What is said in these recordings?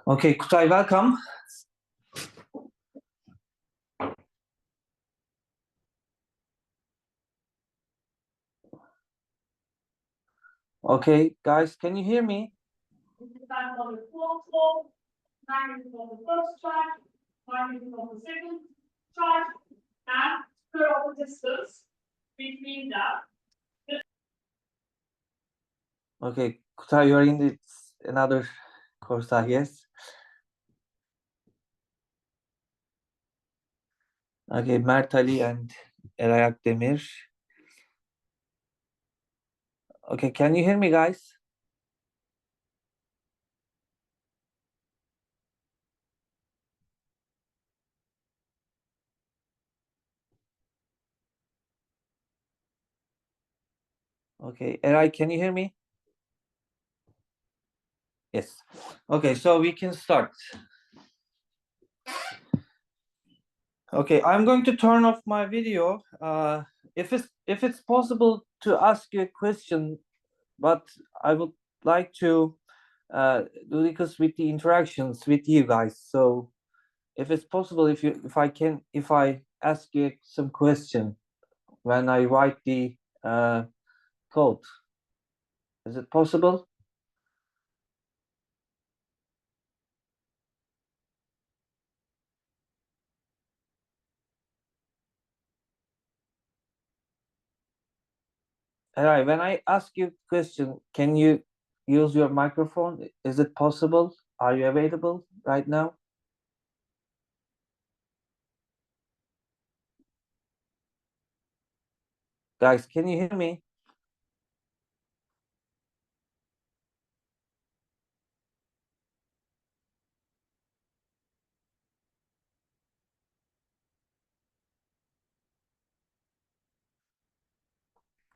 Okay, Kutay, welcome. Okay, guys, can you hear me? It depends on the fourth, magnitude of the first charge, magnitude of the second charge, and square of the distance between them. Okay, Kutay, you're in another course, I guess. Okay, Mert Ali and Eray Akdemir. Okay, can you hear me, guys? Okay, Eray, can you hear me? Yes. Okay, so we can start. Okay, I'm going to turn off my video. If it's possible to ask you a question, but I would like to do this with the interactions with you guys. So if it's possible, if I ask you some question when I write the code, is it possible? All right, when I ask you a question, can you use your microphone? Is it possible? Are you available right now? Guys, can you hear me?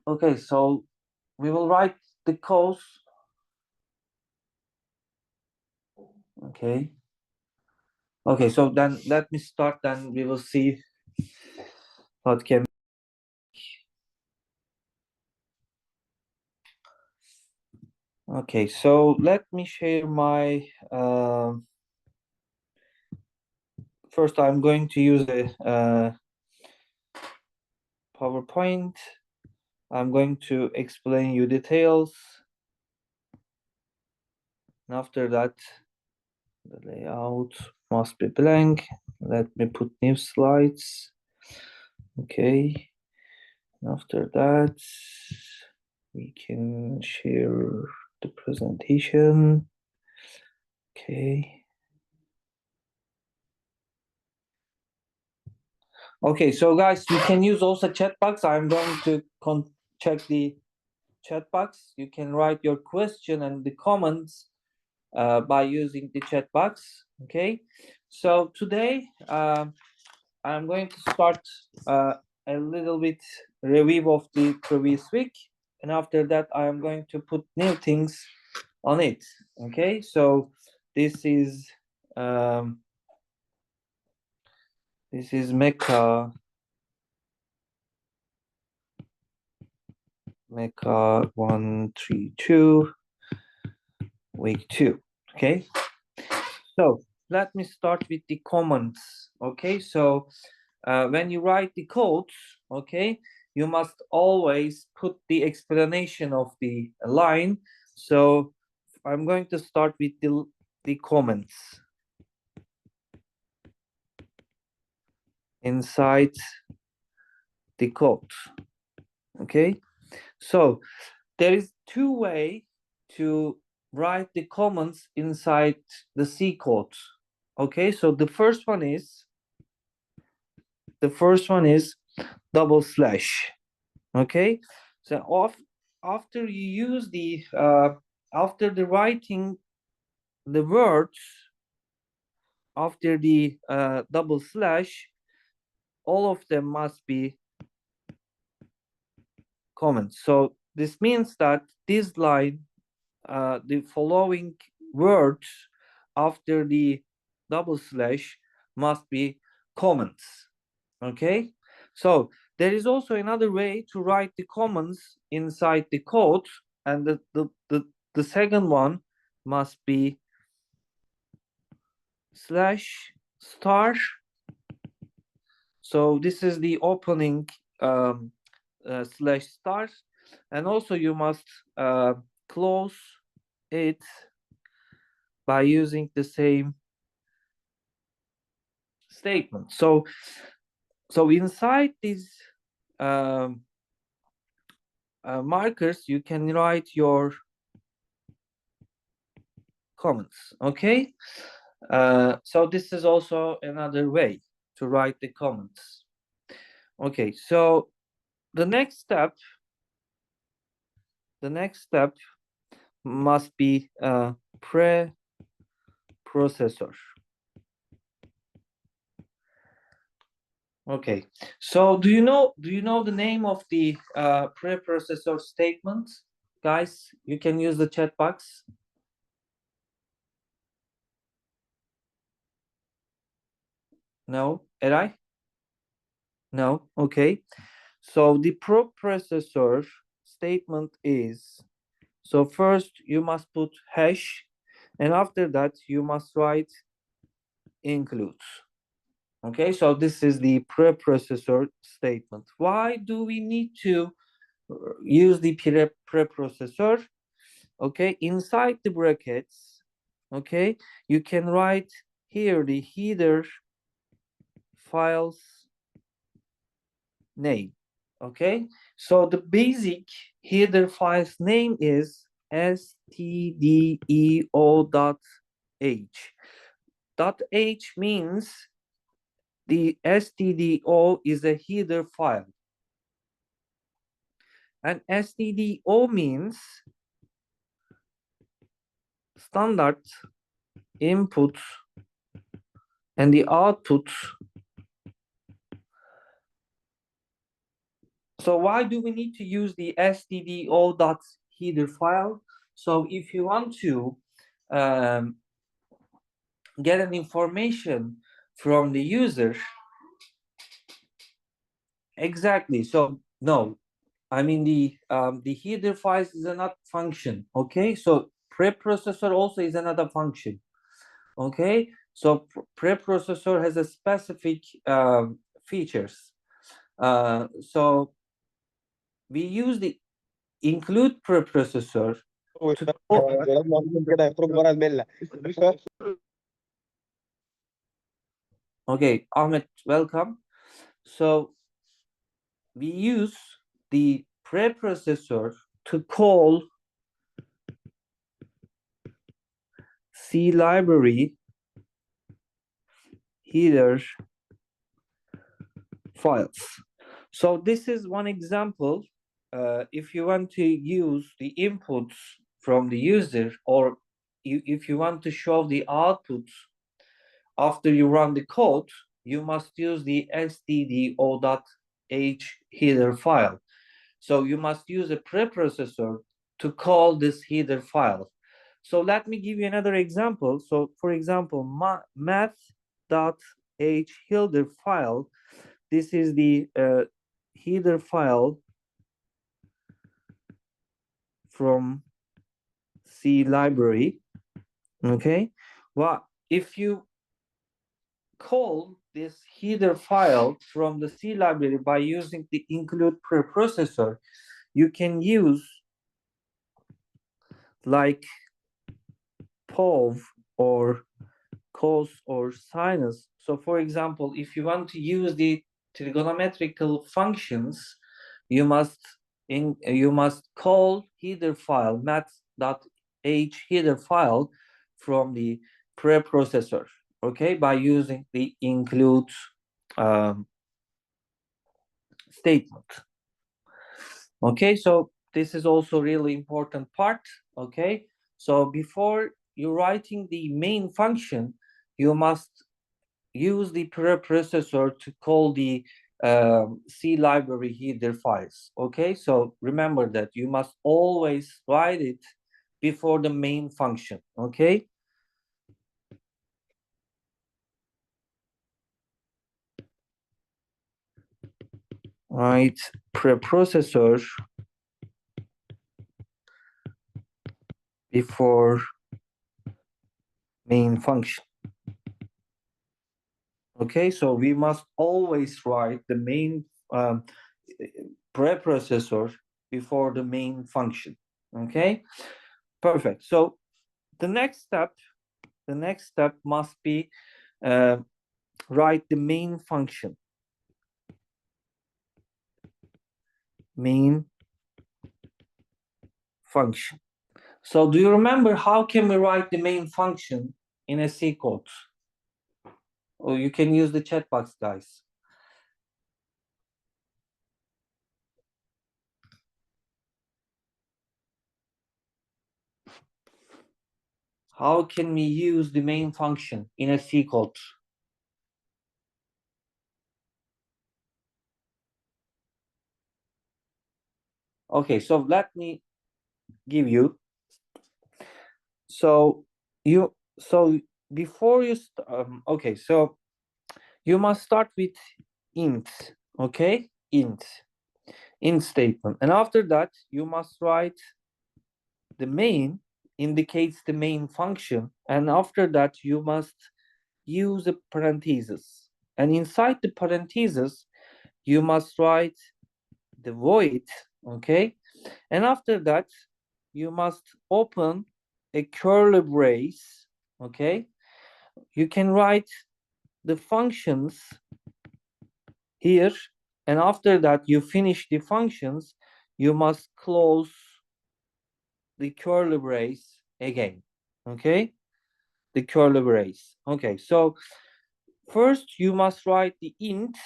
Okay, so we will write the code. Okay. Okay, so then let me start, then we will see what can. Okay, so let me share my first I'm going to use a PowerPoint. I'm going to explain you details. And after that, the layout must be blank. Let me put new slides. Okay. And after that, we can share the presentation. Okay. Okay, so guys, you can use also chat box. I'm going to check the chat box. You can write your question and the comments by using the chat box. Okay, so today I'm going to start a little bit review of the previous week, and after that I am going to put new things on it. Okay, so this is Mecha 132 week 2. Okay, so let me start with the comments. Okay, so when you write the code, okay, you must always put the explanation of the line. So I'm going to start with the comments inside the code. Okay, so there is two ways to write the comments inside the C code. Okay, so the first one is double slash. Okay, so after you use the after the writing the words after the double slash, all of them must be comments. So this means that this line, the following words after the double slash must be comments. Okay, so there is also another way to write the comments inside the code, and the second one must be slash star. So this is the opening slash star, and also you must close it by using the same statement. So inside these markers, you can write your comments. Okay, so this is also another way to write the comments. Okay, so the next step must be preprocessor. Okay, so do you know the name of the preprocessor statement, guys? You can use the chat box. No, Eray? No, okay. So the preprocessor statement is, so first you must put hash, and after that you must write include. Okay, so this is the preprocessor statement. Why do we need to use the preprocessor? Okay, inside the brackets, okay, you can write here the header files name. Okay, so the basic header files name is stdio.h. .h means the stdio is a header file, and stdio means standard input and the output. So why do we need to use the stdio.header file? So if you want to get an information from the user, exactly. So no, I mean the header files is another function. Okay, so preprocessor also is another function. Okay, so preprocessor has a specific features. So we use the include preprocessor to كده يخرج بره المله. Okay, Ahmed, welcome. So we use the preprocessor to call C library header files. So this is one example. If you want to use the inputs from the user, or if you want to show the outputs after you run the code, you must use the stdio.h header file. So you must use a preprocessor to call this header file. So let me give you another example. So for example, math.h header file. This is the header file from C library. Okay. Well, if you call this header file from the C library by using the include preprocessor, you can use like POV or cos or sinus. So for example, if you want to use the trigonometrical functions, you must call header file math.h header file from the preprocessor, okay, by using the include statement. Okay, so this is also really important part. Okay, so before you're writing the main function, you must use the preprocessor to call the C library header files. Okay, so remember that you must always write it before the main function. Okay. Right, preprocessor before main function. Okay, so we must always write the main preprocessor before the main function. Okay, perfect. So the next step must be write the main function. Main function. So do you remember how can we write the main function in a C code? Or you can use the chat box, guys. How can we use the main function in a C code? Okay, so let me give you. So before you okay, so you must start with int, okay? Int statement. And after that, you must write the main indicates the main function. And after that, you must use a parenthesis. And inside the parenthesis, you must write the void, okay? And after that, you must open a curly brace, okay? You can write the functions here, and after that, you finish the functions, you must close the curly brace again, okay? The curly brace. Okay, so first you must write the int,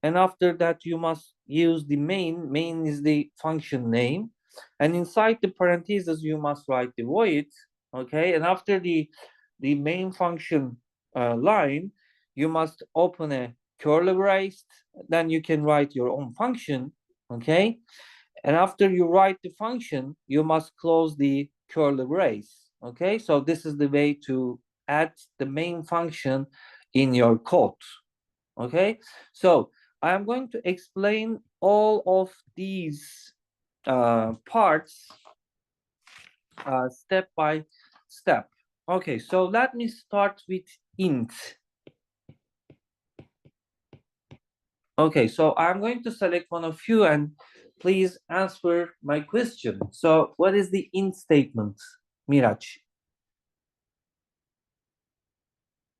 and after that you must use the main. Main is the function name, and inside the parentheses you must write the void, okay? And after the main function line, you must open a curly brace, then you can write your own function, okay? And after you write the function, you must close the curly brace, okay? So this is the way to add the main function in your code, okay? So I am going to explain all of these parts step by step. Okay, so let me start with int. Okay, so I'm going to select one of you and please answer my question. So what is the int statement, Miraj?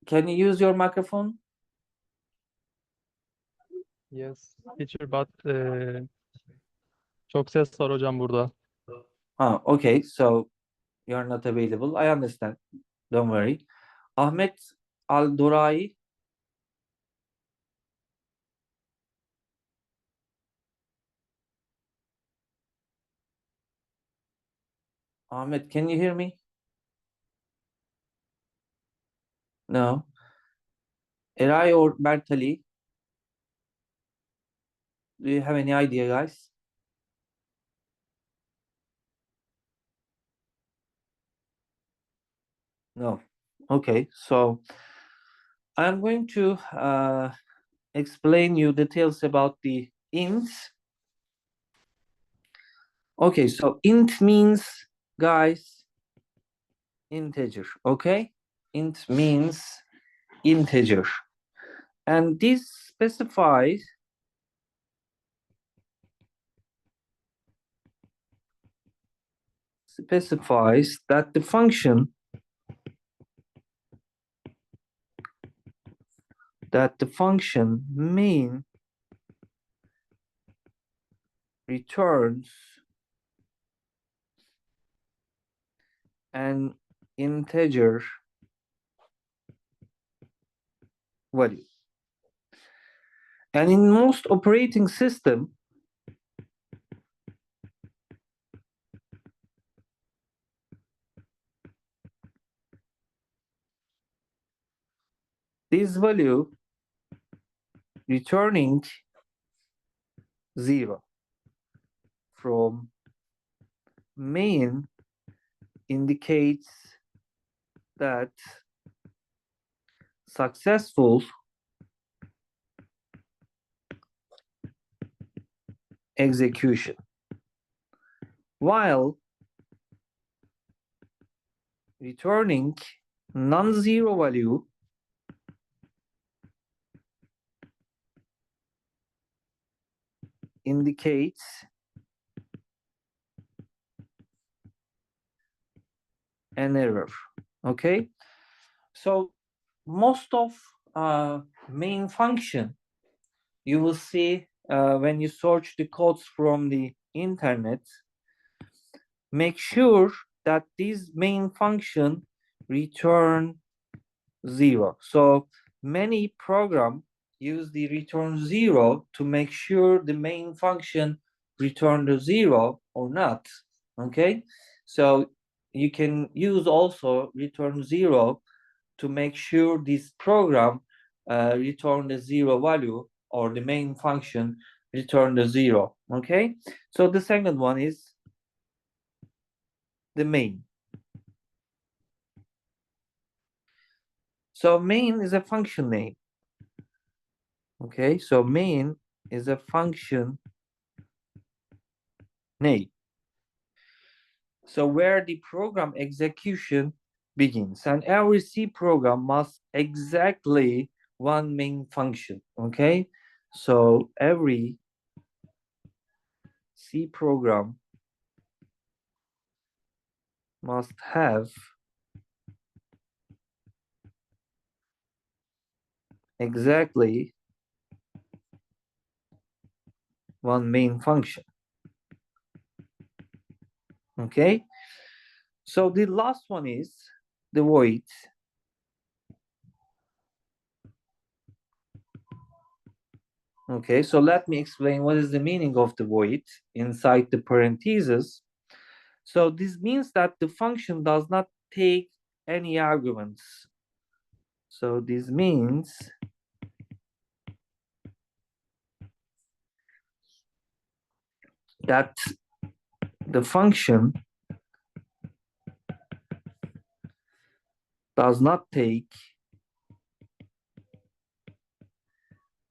Can you use your microphone? Yes, teacher, but çok ses var hocam burada. Okay, so you're not available. I understand. Don't worry. Ahmet Al-Durai. Ahmet, can you hear me? No. Eray or Bertali? Do you have any idea, guys? No. Okay, so I'm going to explain you details about the int. Okay, so int means, guys, integer, okay? Int means integer. And this specifies that the function main returns an integer value. And in most operating system, this value returning 0 from main indicates that successful execution, while returning non-zero value indicates an error. Okay, so most of main function you will see when you search the codes from the internet, make sure that these main function return 0. So many program use the return 0 to make sure the main function return the 0 or not. Okay, so you can use also return 0 to make sure this program return the 0 value, or the main function return the 0. Okay, so the second one is the main. So main is a function name. Okay, so main is a function name. So where the program execution begins, and every C program must exactly one main function. Okay, so every C program must have exactly one main function. Okay, so the last one is the void. Okay, so let me explain what is the meaning of the void inside the parentheses. So this means that the function does not take any arguments. So this means that the function does not take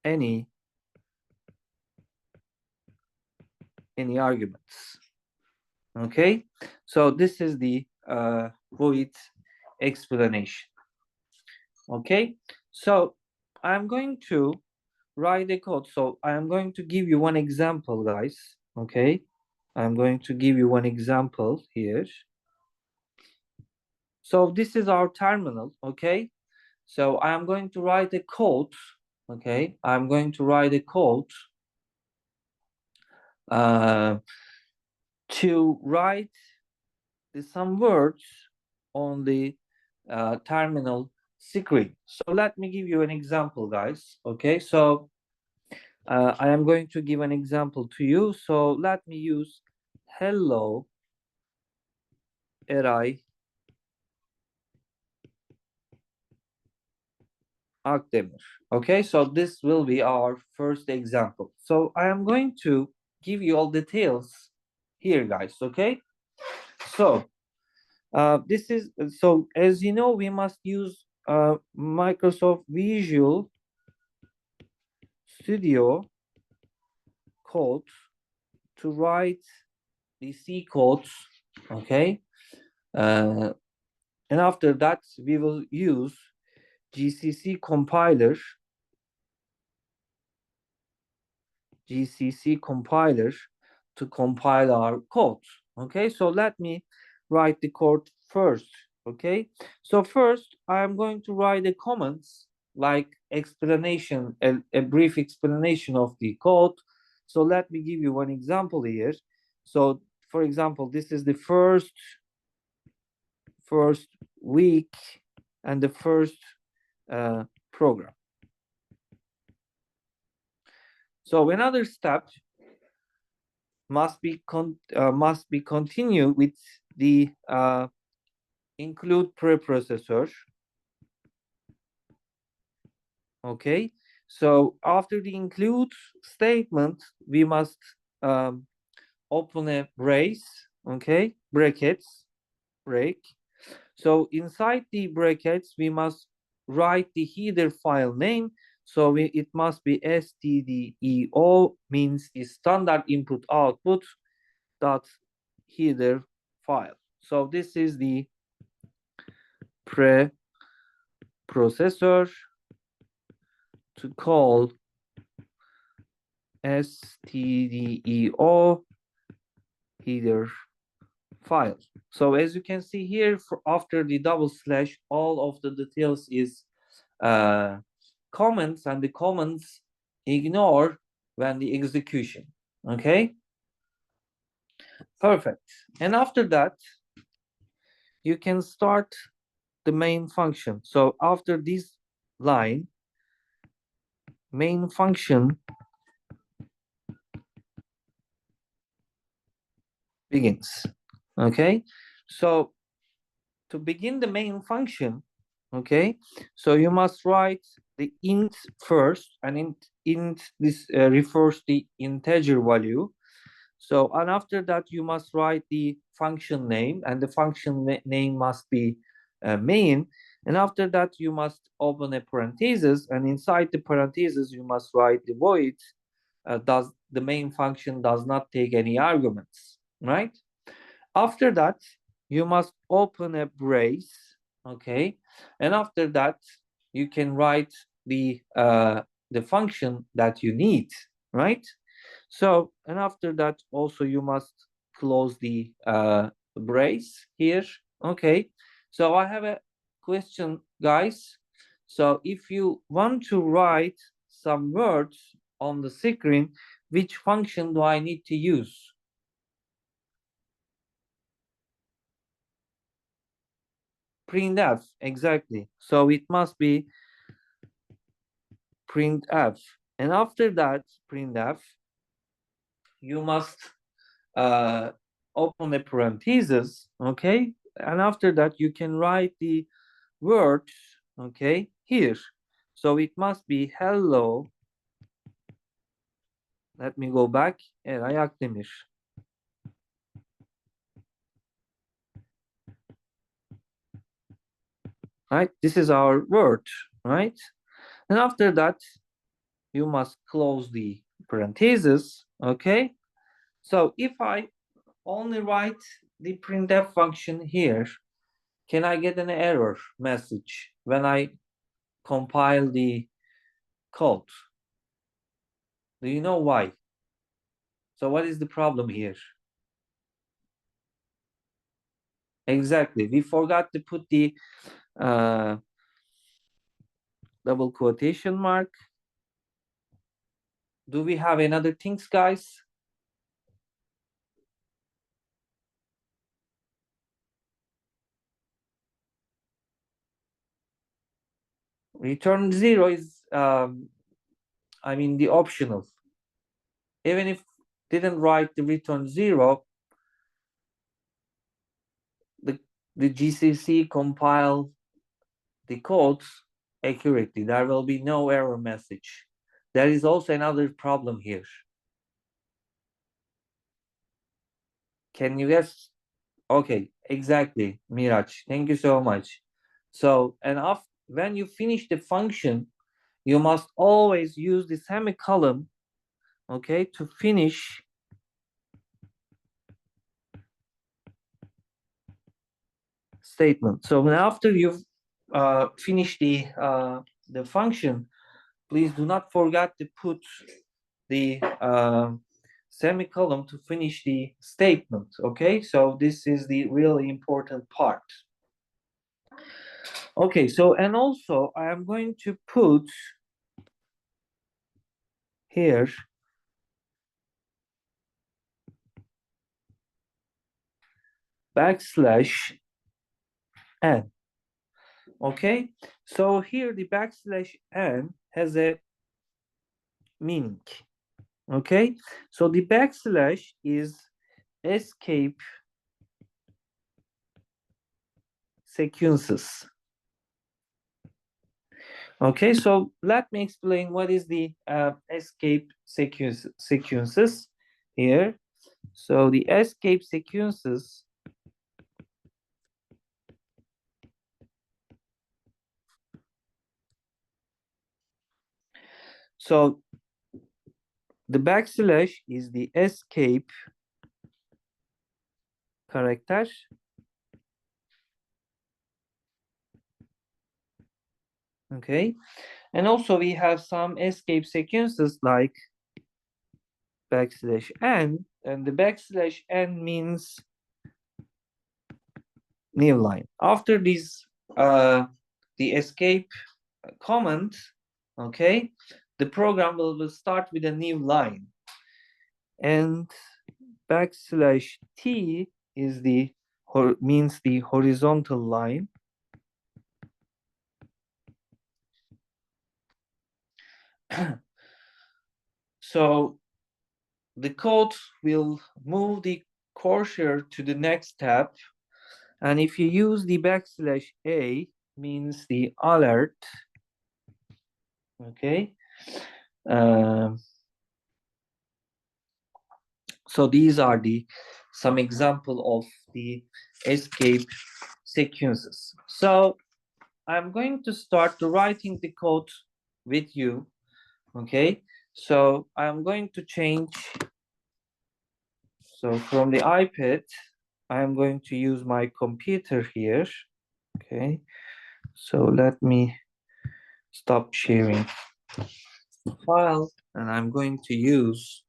any arguments. Okay, so this is the void explanation. Okay, so I'm going to write the code. So I'm going to give you one example, guys. Okay, I'm going to give you one example here. So this is our terminal. Okay, so I'm going to write a code. Okay, I'm going to write a code to write some words on the terminal screen. So let me give you an example, guys. Okay, so I am going to give an example to you. So let me use hello Eray Akdemir. Okay, so this will be our first example. So I am going to give you all details here, guys. Okay, so this is, so as you know, we must use Microsoft Visual Studio Code to write the C codes. Okay, and after that we will use GCC compiler to compile our code. Okay, so let me write the code first. Okay, so first I am going to write the comments, like explanation, a brief explanation of the code. So let me give you one example here. So for example, this is the first week and the first program. So another step must be continued with the include preprocessor. Okay, so after the include statement, we must open a brace. Okay, brackets, break. So inside the brackets, we must write the header file name. So it must be stdio, means the standard input output dot header file. So this is the preprocessor to call stdio header file. So as you can see here, after the double slash, all of the details is comments, and the comments ignore when the execution. Okay, perfect. And after that, you can start the main function. So after this line, main function begins. Okay, so to begin the main function, okay, so you must write the int first, and int this refers the integer value. So, and after that you must write the function name, and the function name must be main. And after that you must open a parenthesis, and inside the parenthesis you must write the void. Does the main function does not take any arguments, right? After that, you must open a brace, okay? And after that, you can write the function that you need, right? So, and after that, also you must close the brace here, okay? So I have a question, guys. So if you want to write some words on the screen, which function do I need to use? Printf, exactly. So it must be printf. And after that, printf, you must open a parenthesis, okay? And after that, you can write the words, okay, here. So it must be hello. Let me go back. Eray Akdemir. Right? This is our word, right? And after that, you must close the parenthesis, okay? So if I only write the printf function here, can I get an error message when I compile the code? Do you know why? So what is the problem here? Exactly, we forgot to put the double quotation mark. Do we have another things, guys? Return 0 is, I mean, the optional. Even if didn't write the return 0, the GCC compile the codes accurately. There will be no error message. There is also another problem here. Can you guess? Okay, exactly, Miraj. Thank you so much. So, and when you finish the function, you must always use the semicolon, okay, to finish statement. So after you've finished the function, please do not forget to put the semicolon to finish the statement, okay? So this is the really important part. Okay, so, and also I am going to put here backslash n, okay? So here the backslash n has a meaning, okay? So the backslash is escape sequences. Okay, so let me explain what is the escape sequences here. So the escape sequences so the backslash is the escape character. Okay, and also we have some escape sequences like \n, and the \n means new line. After this, the escape command, okay, the program will start with a new line, and \t is means the horizontal line. So the code will move the cursor to the next tab, and if you use the \a means the alert, okay. So these are some example of the escape sequences. So I'm going to start writing the code with you, okay. So I'm going to change. So from the iPad, I'm going to use my computer here, okay. So let me stop sharing the file, and I'm going to use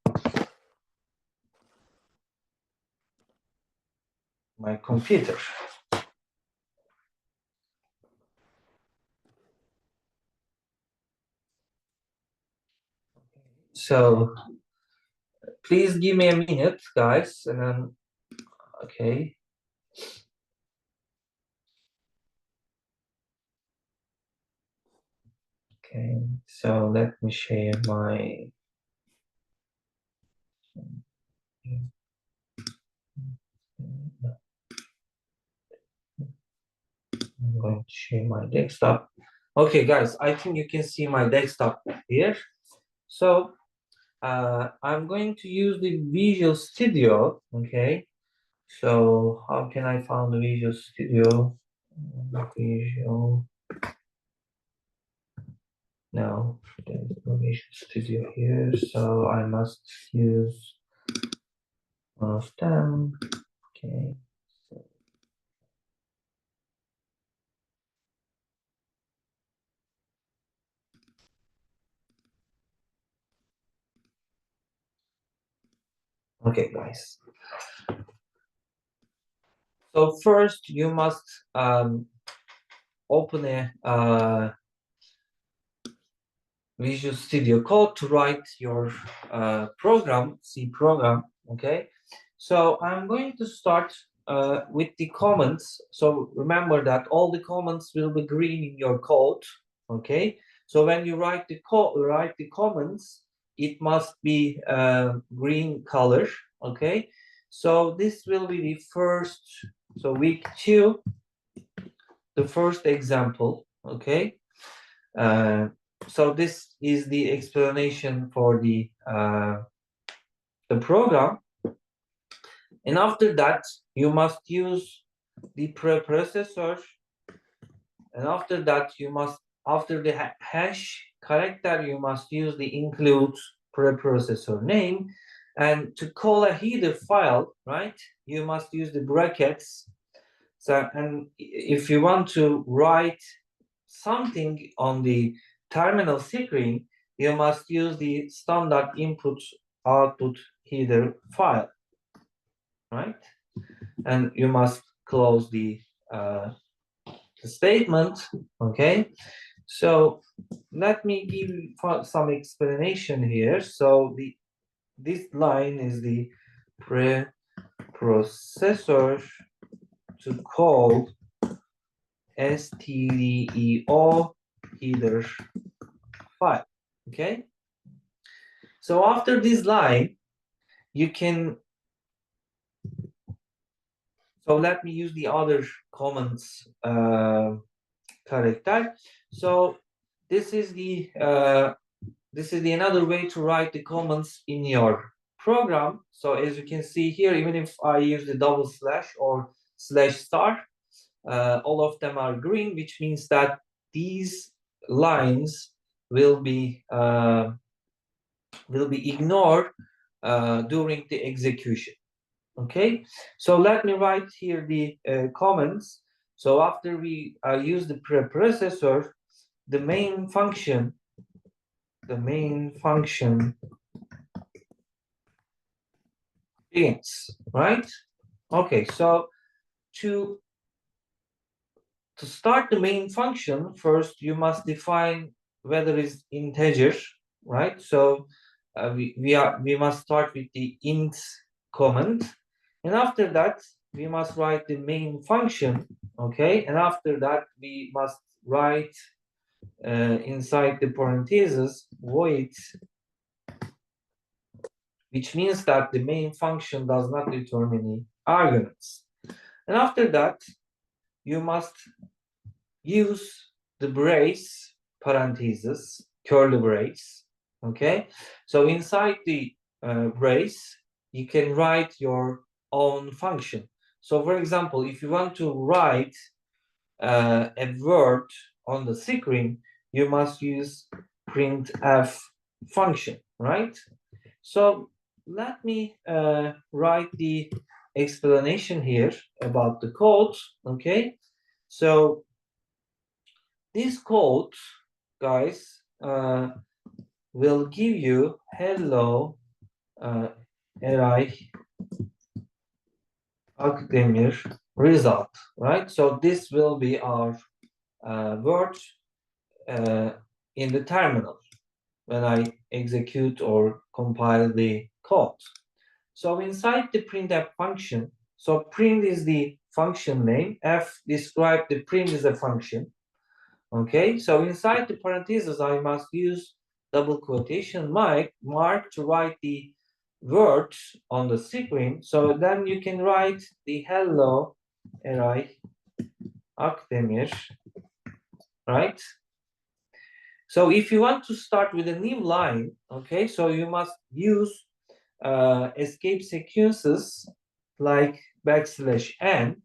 my computer. So please give me a minute, guys, and then, okay. Okay, so let me share my. I'm going to share my desktop. Okay, guys, I think you can see my desktop here. So I'm going to use the Visual Studio, okay. So how can I find the Visual Studio? Visual. No, there's no Visual Studio here, so I must use one of them. Okay. Okay, guys. So first you must open a Visual Studio Code to write your program, C program, okay? So I'm going to start with the comments. So remember that all the comments will be green in your code, okay? So when you write the comments, it must be green color, okay? So this will be the first, so week 2, the first example, okay? So this is the explanation for the program, and after that you must use the preprocessor, and after that you must, after the hash character, you must use the include preprocessor name, and to call a header file, right, you must use the brackets. So, and if you want to write something on the terminal screen, you must use the standard input output header file, right? And you must close the statement, okay? So let me give you some explanation here. So this line is the preprocessor to call stdio header file, okay? So after this line, you can, so let me use the other comments character. So this is the another way to write the comments in your program. So as you can see here, even if I use the double slash or slash star, all of them are green, which means that these lines will be ignored during the execution. Okay, so let me write here the comments. So after we use the preprocessor, the main function begins, right? Okay, so to start the main function, first you must define whether it's integer, right? So we must start with the int command, and after that we must write the main function, okay? And after that we must write inside the parentheses void, which means that the main function does not return any arguments. And after that, you must use the brace parentheses, curly brace, okay? So inside the brace, you can write your own function. So for example, if you want to write a word on the screen, you must use printf function, right? So let me write the explanation here about the code, okay? So this code, guys, will give you hello Eray Akdemir result, right? So this will be our word in the terminal when I execute or compile the code. So inside the printf function, so print is the function name, f describe the print is a function. Okay, so inside the parentheses, I must use double quotation mark to write the words on the screen. So then you can write the hello Eray Akdemir, right? So if you want to start with a new line, okay, so you must use escape sequences like \n,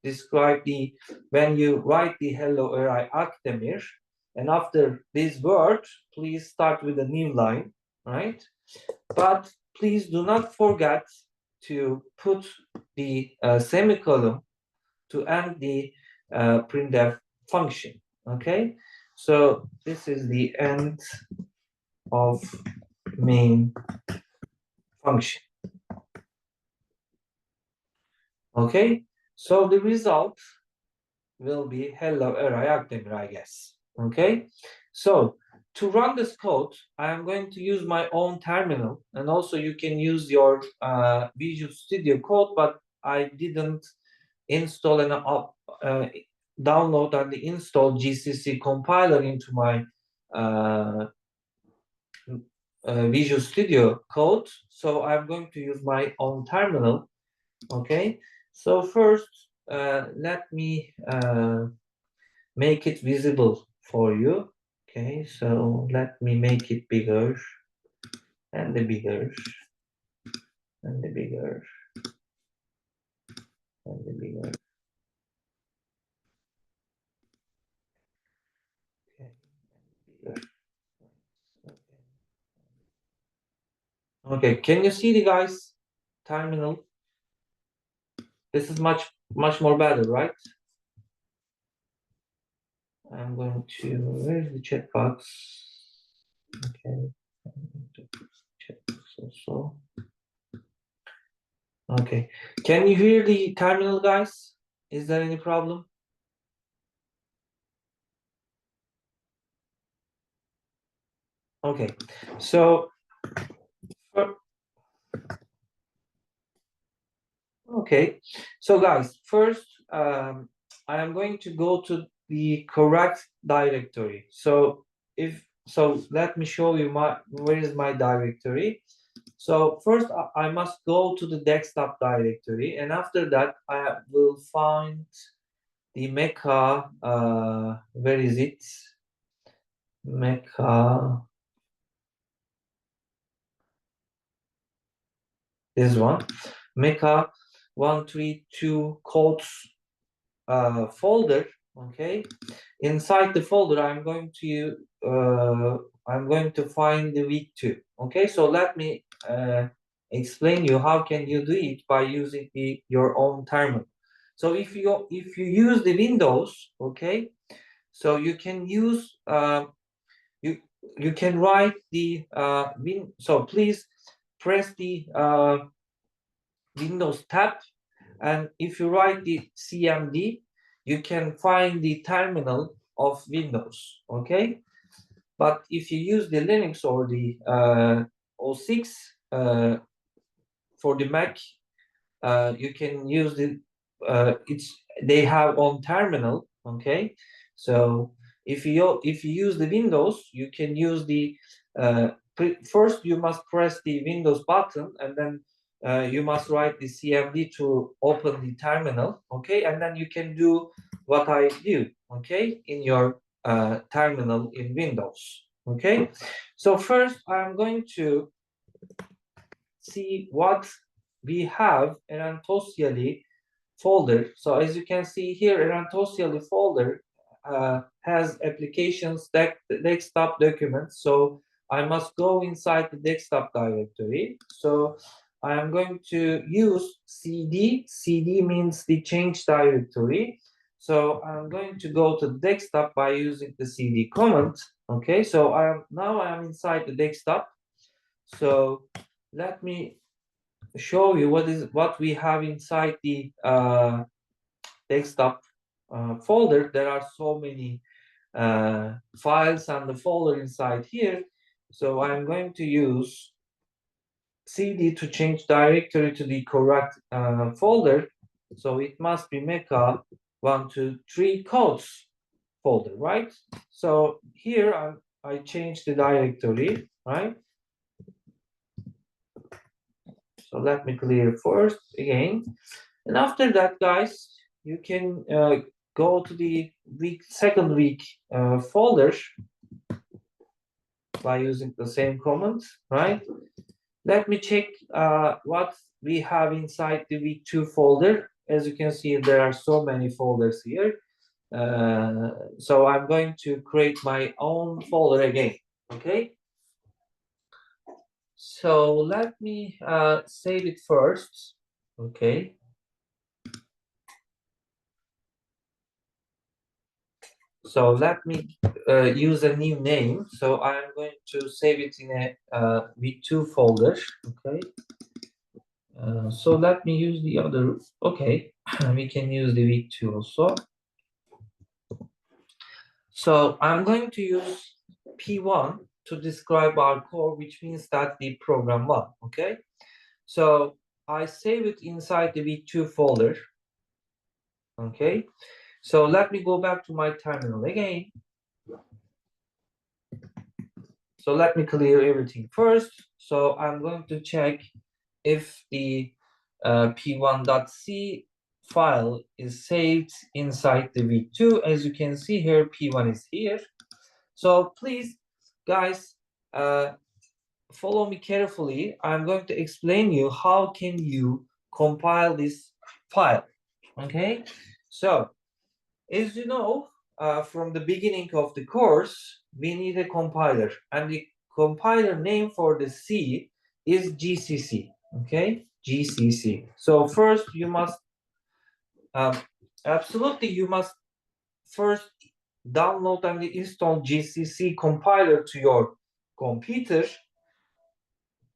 describe the, when you write the hello Eray Akdemir, and after this word, please start with a new line, right? But please do not forget to put the semicolon to end the printf function, okay? So this is the end of main function. Okay, so the result will be hello Eray Akdemir, I guess. Okay, so to run this code, I am going to use my own terminal, and also you can use your Visual Studio Code, but I didn't install and download and install GCC compiler into my Visual Studio Code, so I'm going to use my own terminal. Okay, so first let me make it visible for you. Okay, so let me make it bigger and the bigger and the bigger and the bigger. Okay, bigger. Okay, can you see the guys terminal? This is much more better, right? I'm going to, where's the checkbox? Okay, checkbox also. Okay, can you hear the terminal, guys? Is there any problem? Okay, so okay, so guys, first I am going to go to the correct directory. So let me show you where is my directory. So first I must go to the desktop directory, and after that I will find the mecha. Where is it? Mecha. This one, mecha 132 codes folder. Okay, inside the folder I'm going to find the week 2. Okay, so let me explain you how can you do it by using your own terminal. So if you use the Windows, okay, so you can use you can write the so please press the Windows tab, and if you write the CMD, you can find the terminal of Windows, okay? But if you use the Linux or the OS X for the Mac, you can use the they have on terminal, okay? So if you use the Windows, you can use the first you must press the Windows button, and then you must write the CMD to open the terminal, okay? And then you can do what I do, okay, in your terminal in Windows, okay? So first I'm going to see what we have in Antosyalı folder. So as you can see here, Antosyalı folder has applications, desktop documents. So I must go inside the desktop directory. So I am going to use CD. CD means the change directory. So I'm going to go to the desktop by using the CD command. Okay, so now I am inside the desktop. So let me show you what we have inside the desktop folder. There are so many files and the folder inside here. So I'm going to use CD to change directory to the correct folder. So it must be Mecha 123 codes folder, right? So here I change the directory, right? So let me clear first again. And after that, guys, you can go to the second week folder by using the same command, right? Let me check what we have inside the week 2 folder. As you can see, there are so many folders here. So I'm going to create my own folder again, okay? So let me save it first, okay? So let me use a new name. So I'm going to save it in a V2 folder, okay? So let me use the other, okay, we can use the V2 also. So I'm going to use P1 to describe our core, which means that the program 1, okay? So I save it inside the V2 folder, okay? So let me go back to my terminal again. So let me clear everything first. So I'm going to check if the p1.c file is saved inside the v2. As you can see here, p1 is here. So please, guys, follow me carefully. I'm going to explain you how can you compile this file, okay? So, as you know, from the beginning of the course, we need a compiler, and the compiler name for the C is GCC, okay? GCC. So first you must, absolutely, you must first download and install GCC compiler to your computer.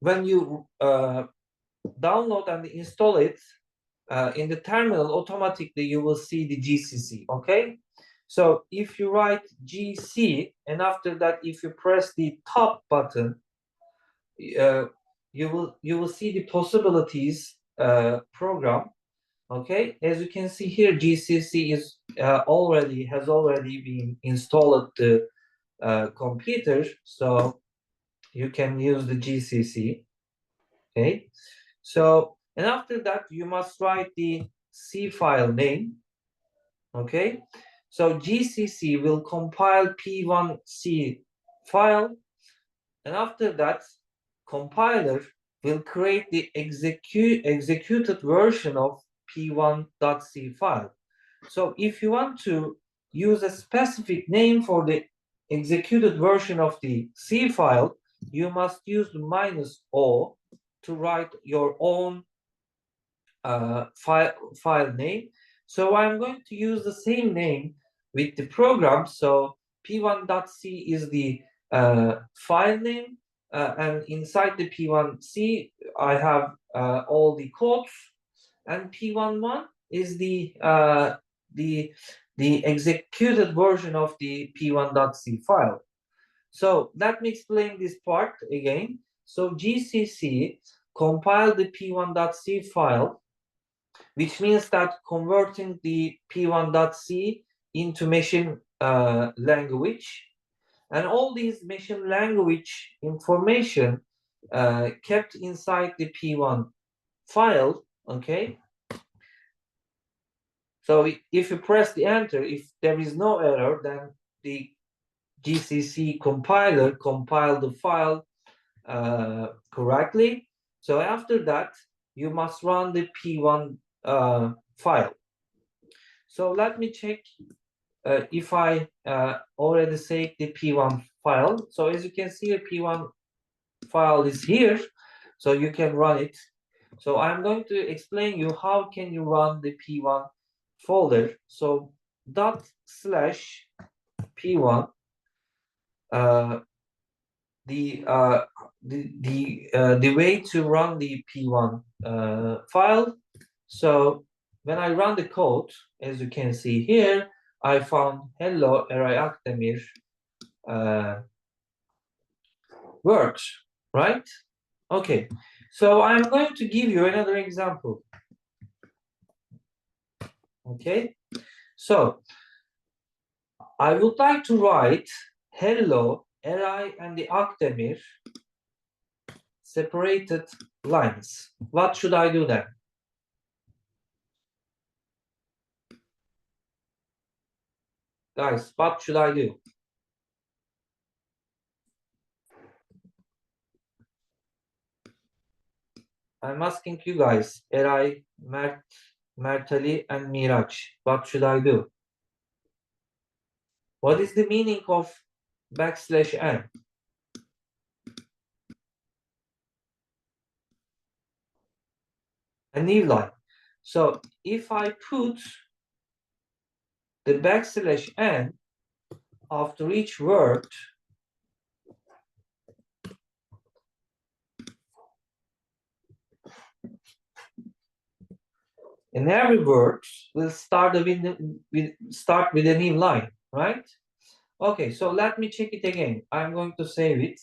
When you download and install it in the terminal, automatically you will see the GCC, okay? So if you write GC, and after that, if you press the top button, you will see the possibilities program, okay? As you can see here, GCC is has already been installed the computer, so you can use the GCC, okay? So, and after that, you must write the C file name, okay? So GCC will compile P1C file, and after that, compiler will create the executed version of P1.C file. So if you want to use a specific name for the executed version of the C file, you must use the -O to write your own file name. So I'm going to use the same name with the program. So p1.c is the file name. and inside the P1C, I have all the codes, and P11 is the executed version of the P1.c file. So let me explain this part again. So GCC compiled the P1.c file, which means that converting the P1.c into machine language, and all these machine language information kept inside the P1 file, okay? So if you press the enter, if there is no error, then the GCC compiler compiled the file correctly. So after that, you must run the P1 file. So let me check if I already saved the P1 file. So as you can see, the P1 file is here, so you can run it. So I'm going to explain you how can you run the P1 folder. So /P1 the way to run the P1 file. So when I run the code, as you can see here, I found hello Eray Akdemir works, right? Okay, so I'm going to give you another example. Okay, so I would like to write hello Eray and the Akdemir separated lines. What should I do then? Guys, what should I do? I'm asking you guys, Eray, Mert, Mertali, and Miraj, what should I do? What is the meaning of \n? A new line. So if I put the \n after each word, in every word will start with a new line, right? Okay, so let me check it again. I'm going to save it.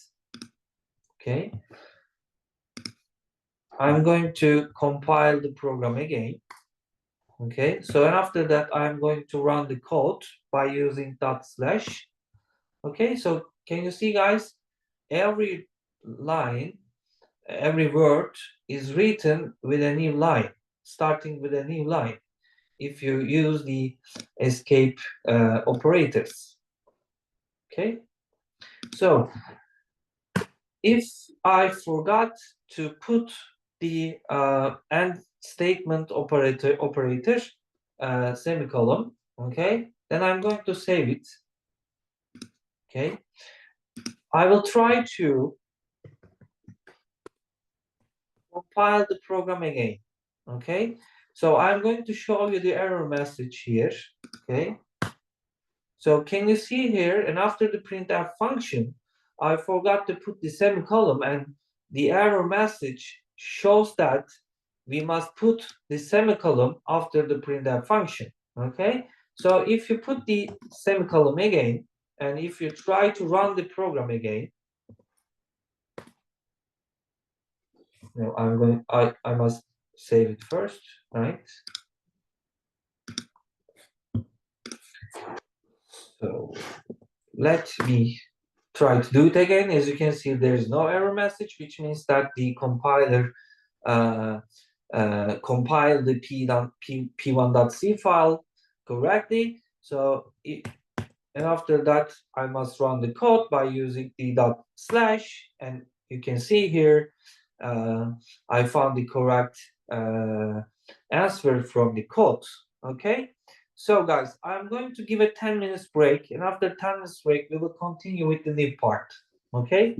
Okay. I'm going to compile the program again. Okay, so after that, I'm going to run the code by using /. Okay, so can you see, guys? Every line, every word is written with a new line, starting with a new line, if you use the escape operators. Okay, so if I forgot to put the end statement operator semicolon, okay, then I'm going to save it. Okay, I will try to compile the program again. Okay, so I'm going to show you the error message here. Okay, so can you see here, and after the printf function, I forgot to put the semicolon, and the error message shows that we must put the semicolon after the printf function. Okay, so if you put the semicolon again, and if you try to run the program again, no, I must save it first, right? So let me try to do it again. As you can see, there is no error message, which means that the compiler compiled the p1.c file correctly. So and after that, I must run the code by using the // and you can see here I found the correct answer from the code. Okay, so guys, I'm going to give a 10 minutes break, and after 10 minutes break, we will continue with the new part. Okay.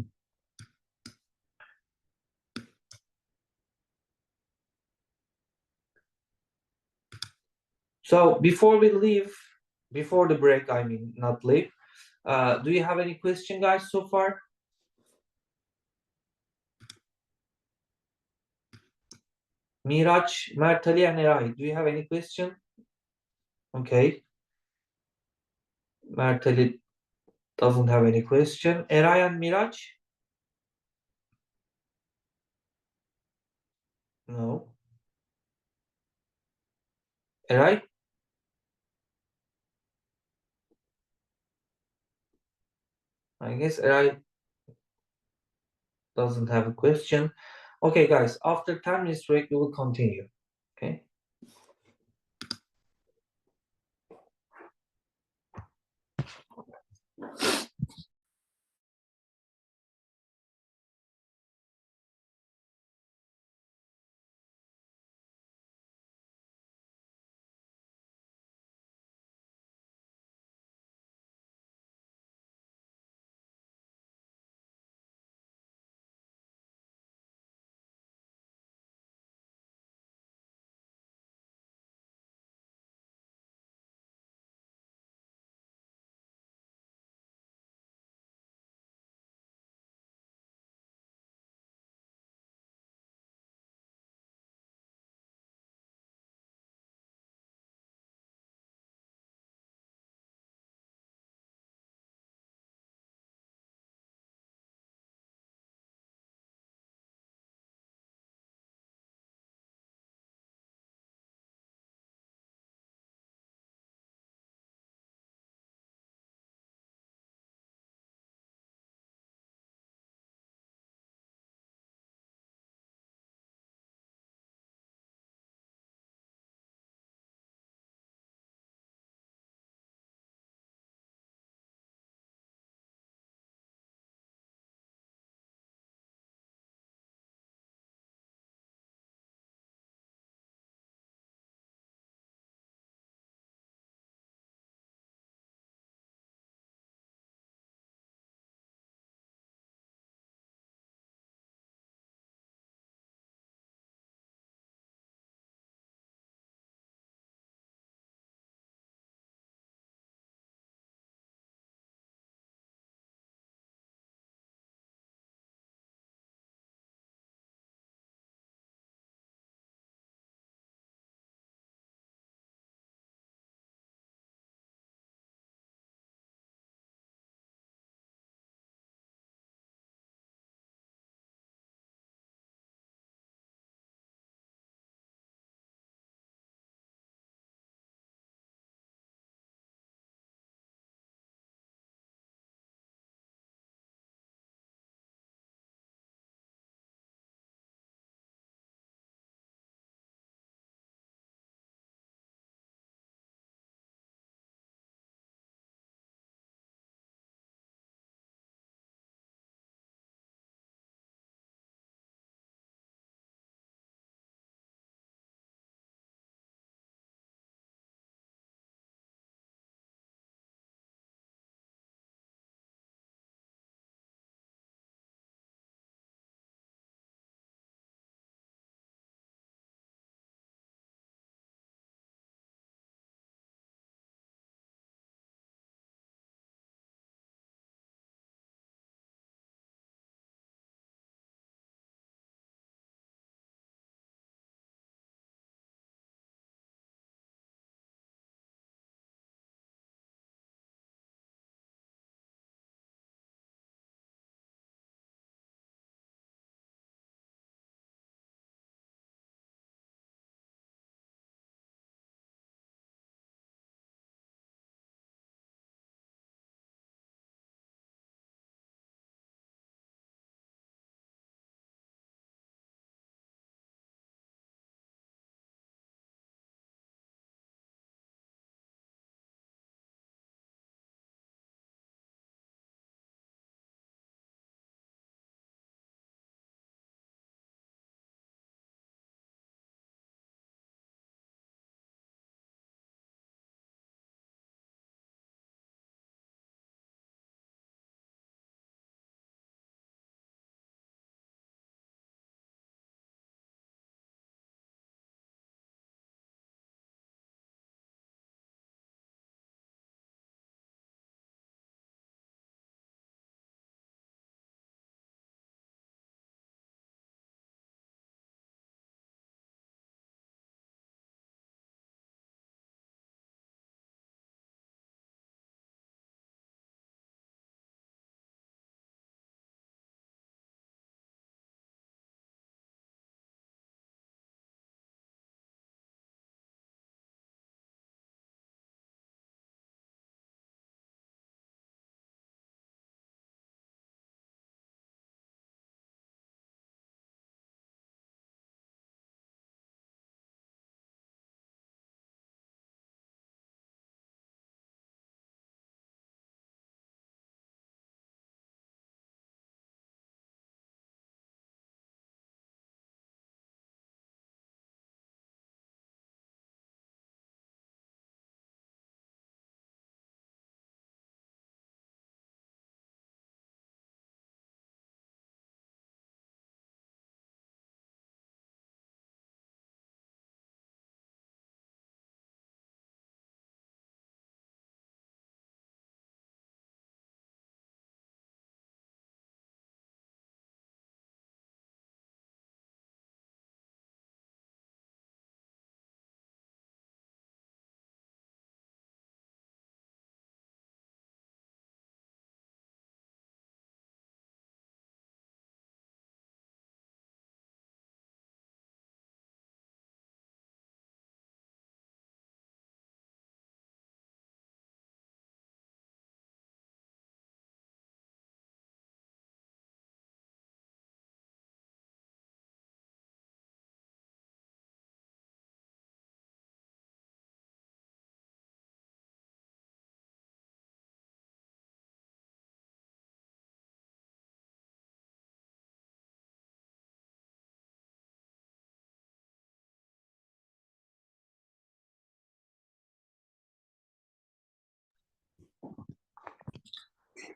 So before we leave, before the break, I mean, not leave, do you have any question, guys, so far? Miraj, Mertali, and Eray, do you have any question? Okay. Mertali doesn't have any question. Eray and Miraj? No. Eray? I guess Eray doesn't have a question. Okay, guys, after 10 minutes break, we will continue. Okay.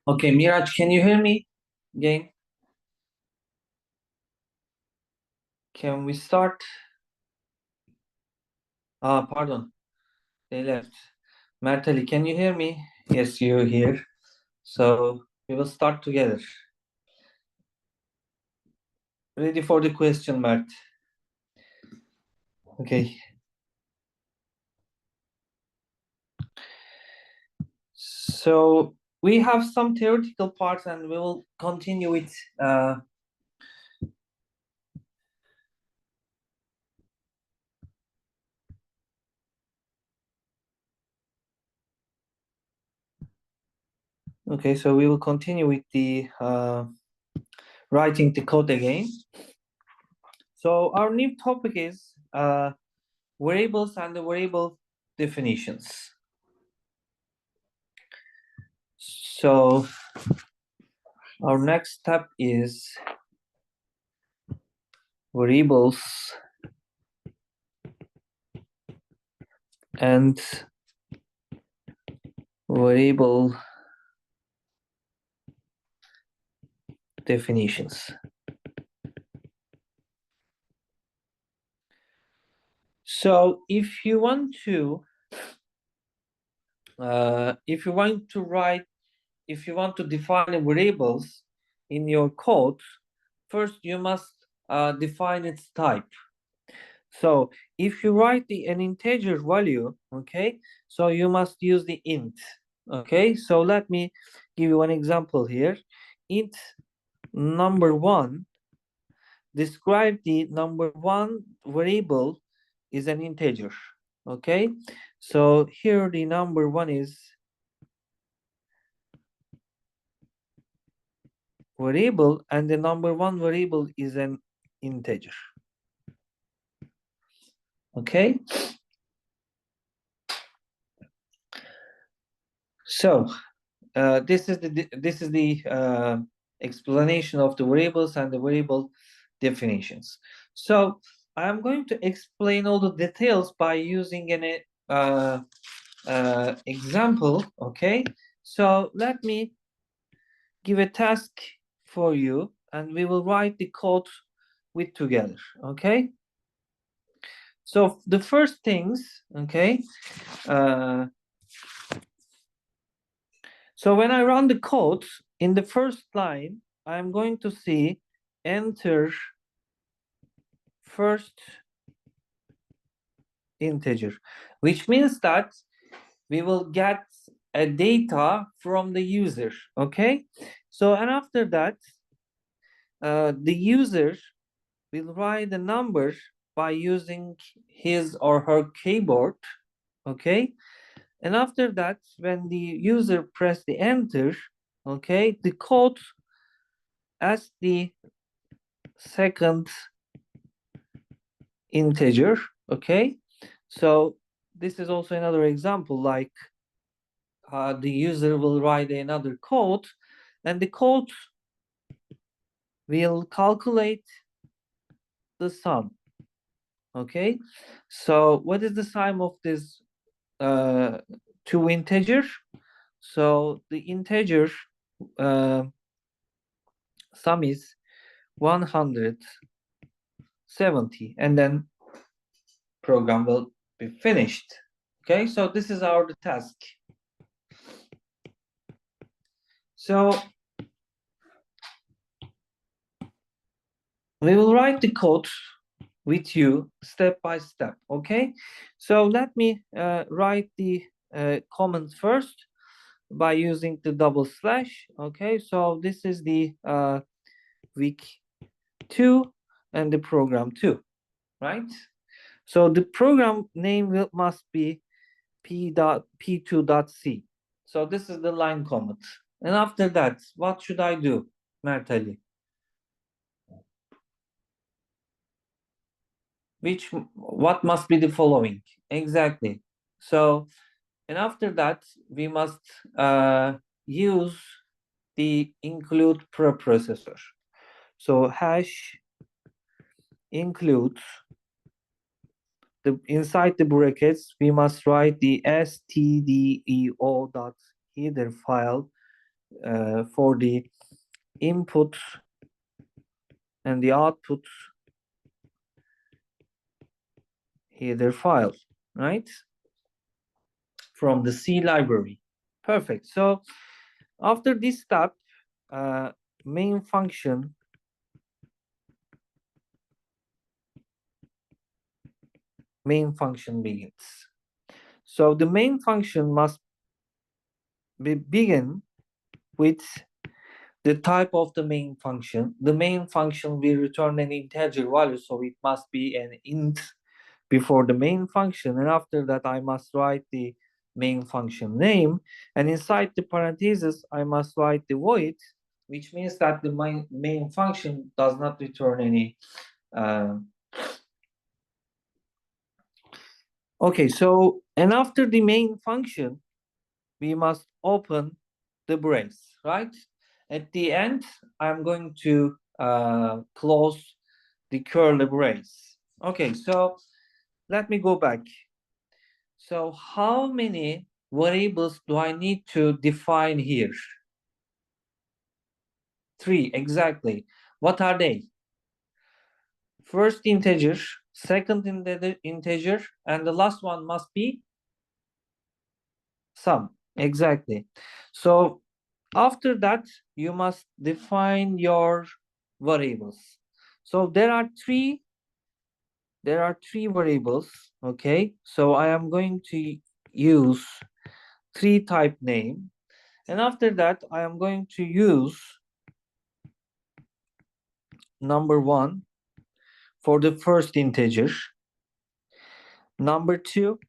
Okay, Miraj, can you hear me? Again? Can we start? Pardon. They left. Mertali, can you hear me? Yes, you're here. So we will start together. Ready for the question, Mert? Okay. So we have some theoretical parts and we will continue with okay, so we will continue with the writing the code again. So our new topic is variables and the variable definitions. So our next step is variables and variable definitions. So if you want to define variables in your code, first you must define its type. So if you write an integer value, okay, so you must use the int. Okay, so let me give you an example here. Int number one describe the number one variable is an integer. Okay, so here the number one is variable and the number one variable is an integer. Okay, so this is the explanation of the variables and the variable definitions. So I'm going to explain all the details by using an example. Okay, so let me give a task for you and we will write the code with together. Okay, so the first things, okay, so when I run the code in the first line, I'm going to see enter first integer, which means that we will get a data from the user. Okay, so and after that the user will write the number by using his or her keyboard. Okay, and after that when the user press the enter, okay, the code as the second integer. Okay, so this is also another example, like the user will write another code and the code will calculate the sum. Okay, so what is the sum of this two integers? So the integer sum is 170 and then program will be finished. Okay, so this is our task. So we will write the code with you step by step. Okay, so let me write the comments first by using the double slash. Okay, so this is the week 2 and the program 2, right? So the program name must be p2.c. So this is the line comment. And after that, what should I do, Mertali? What must be the following? Exactly. So, and after that, we must use the include preprocessor. So hash include inside the brackets, we must write the stdio.h header file for the input and the output header file, right? From the C library. Perfect. So after this step, main function begins. So the main function must begin with the type of the main function. The main function will return an integer value, so it must be an int before the main function, and after that I must write the main function name, and inside the parentheses I must write the void, which means that the main function does not return any. Okay, so and after the main function, we must open the brace, right? At the end, I'm going to close the curly brace. Okay, so let me go back. So how many variables do I need to define here? 3, exactly. What are they? First integer, second integer, and the last one must be sum. Exactly. So after that, you must define your variables. So there are three variables. Okay, so I am going to use 3 type name, and after that I am going to use number 1 for the first integer, number 2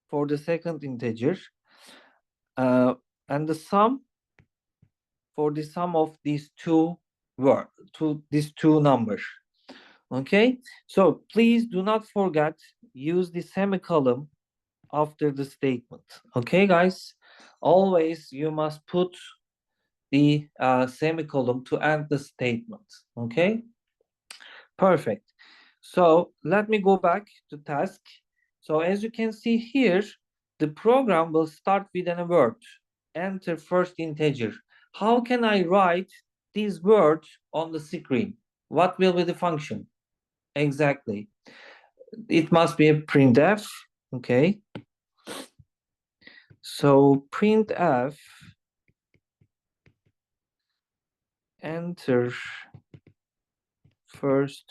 for the second integer, and the sum for the sum of these these two numbers. Okay, so please do not forget, use the semicolon after the statement. Okay, guys, always you must put the semicolon to end the statement. Okay, perfect. So let me go back to task. So as you can see here, the program will start with an word. Enter first integer. How can I write this word on the screen? What will be the function? Exactly. It must be a printf. Okay. So printf enter first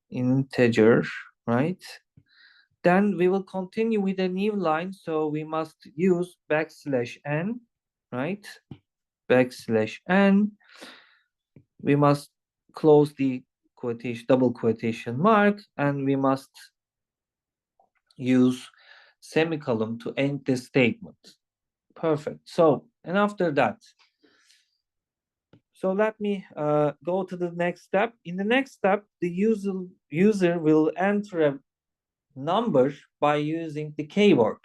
integer, right? Then we will continue with a new line. So we must use \n, right? \n. We must close the quotation, double quotation mark, and we must use semicolon to end the statement. Perfect. So, and after that, so let me go to the next step. In the next step, the user will enter a number by using the keyword.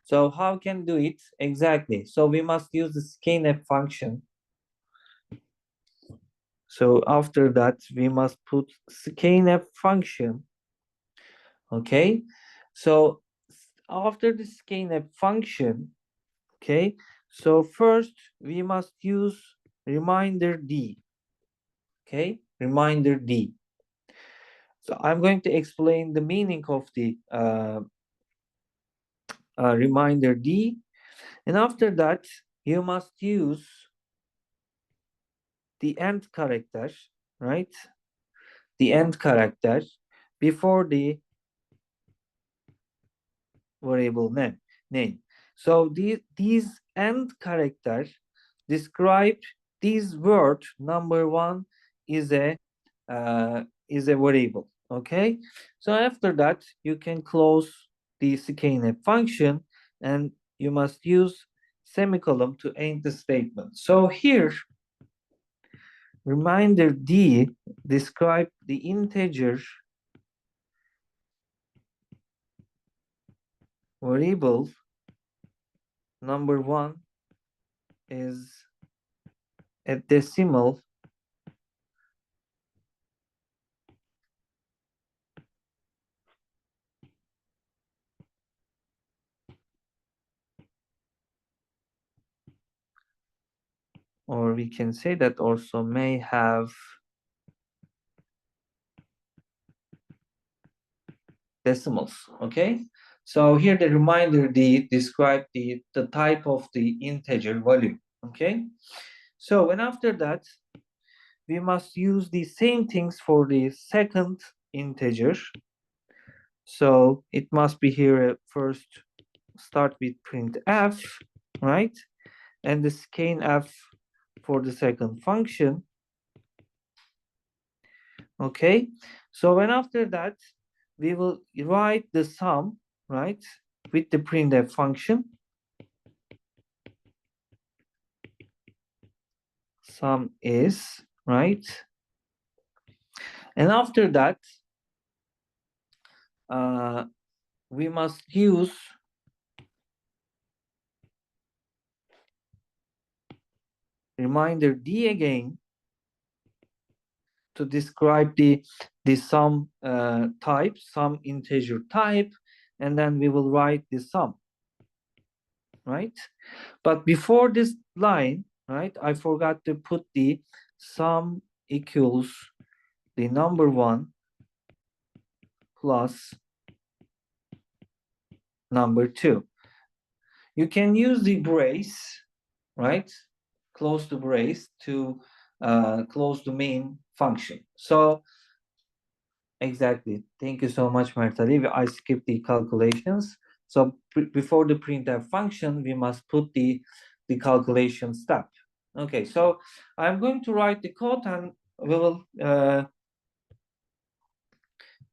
So how can do it? Exactly. So we must use the scanf function. So after that, we must put scanf function. Okay. So after the scanf function, okay. So first we must use reminder D. Okay, reminder D. So I'm going to explain the meaning of the reminder D, and after that you must use the end character, right? The end character before the variable name. So these end characters describe this word number 1 is a variable. Okay, so after that you can close the scanf function and you must use semicolon to end the statement. So here reminder D describe the integer variable number 1 is a decimal or we can say that also may have decimals. Okay, so here the reminder describe the type of the integer value. Okay, so and after that we must use the same things for the second integer. So it must be here first start with printf, right? And the scanf for the second function. Okay, so and after that we will write the sum, right, with the printf function. Sum is, right? And after that, we must use reminder d again to describe the sum type, sum integer type, and then we will write the sum, right? But before this line, right, I forgot to put the sum equals the number 1 plus number 2. You can use the brace, right? Close the brace to close the main function. So exactly. Thank you so much, Martali. I skipped the calculations. So before the printf function, we must put the calculation step. Okay, so I'm going to write the code and we will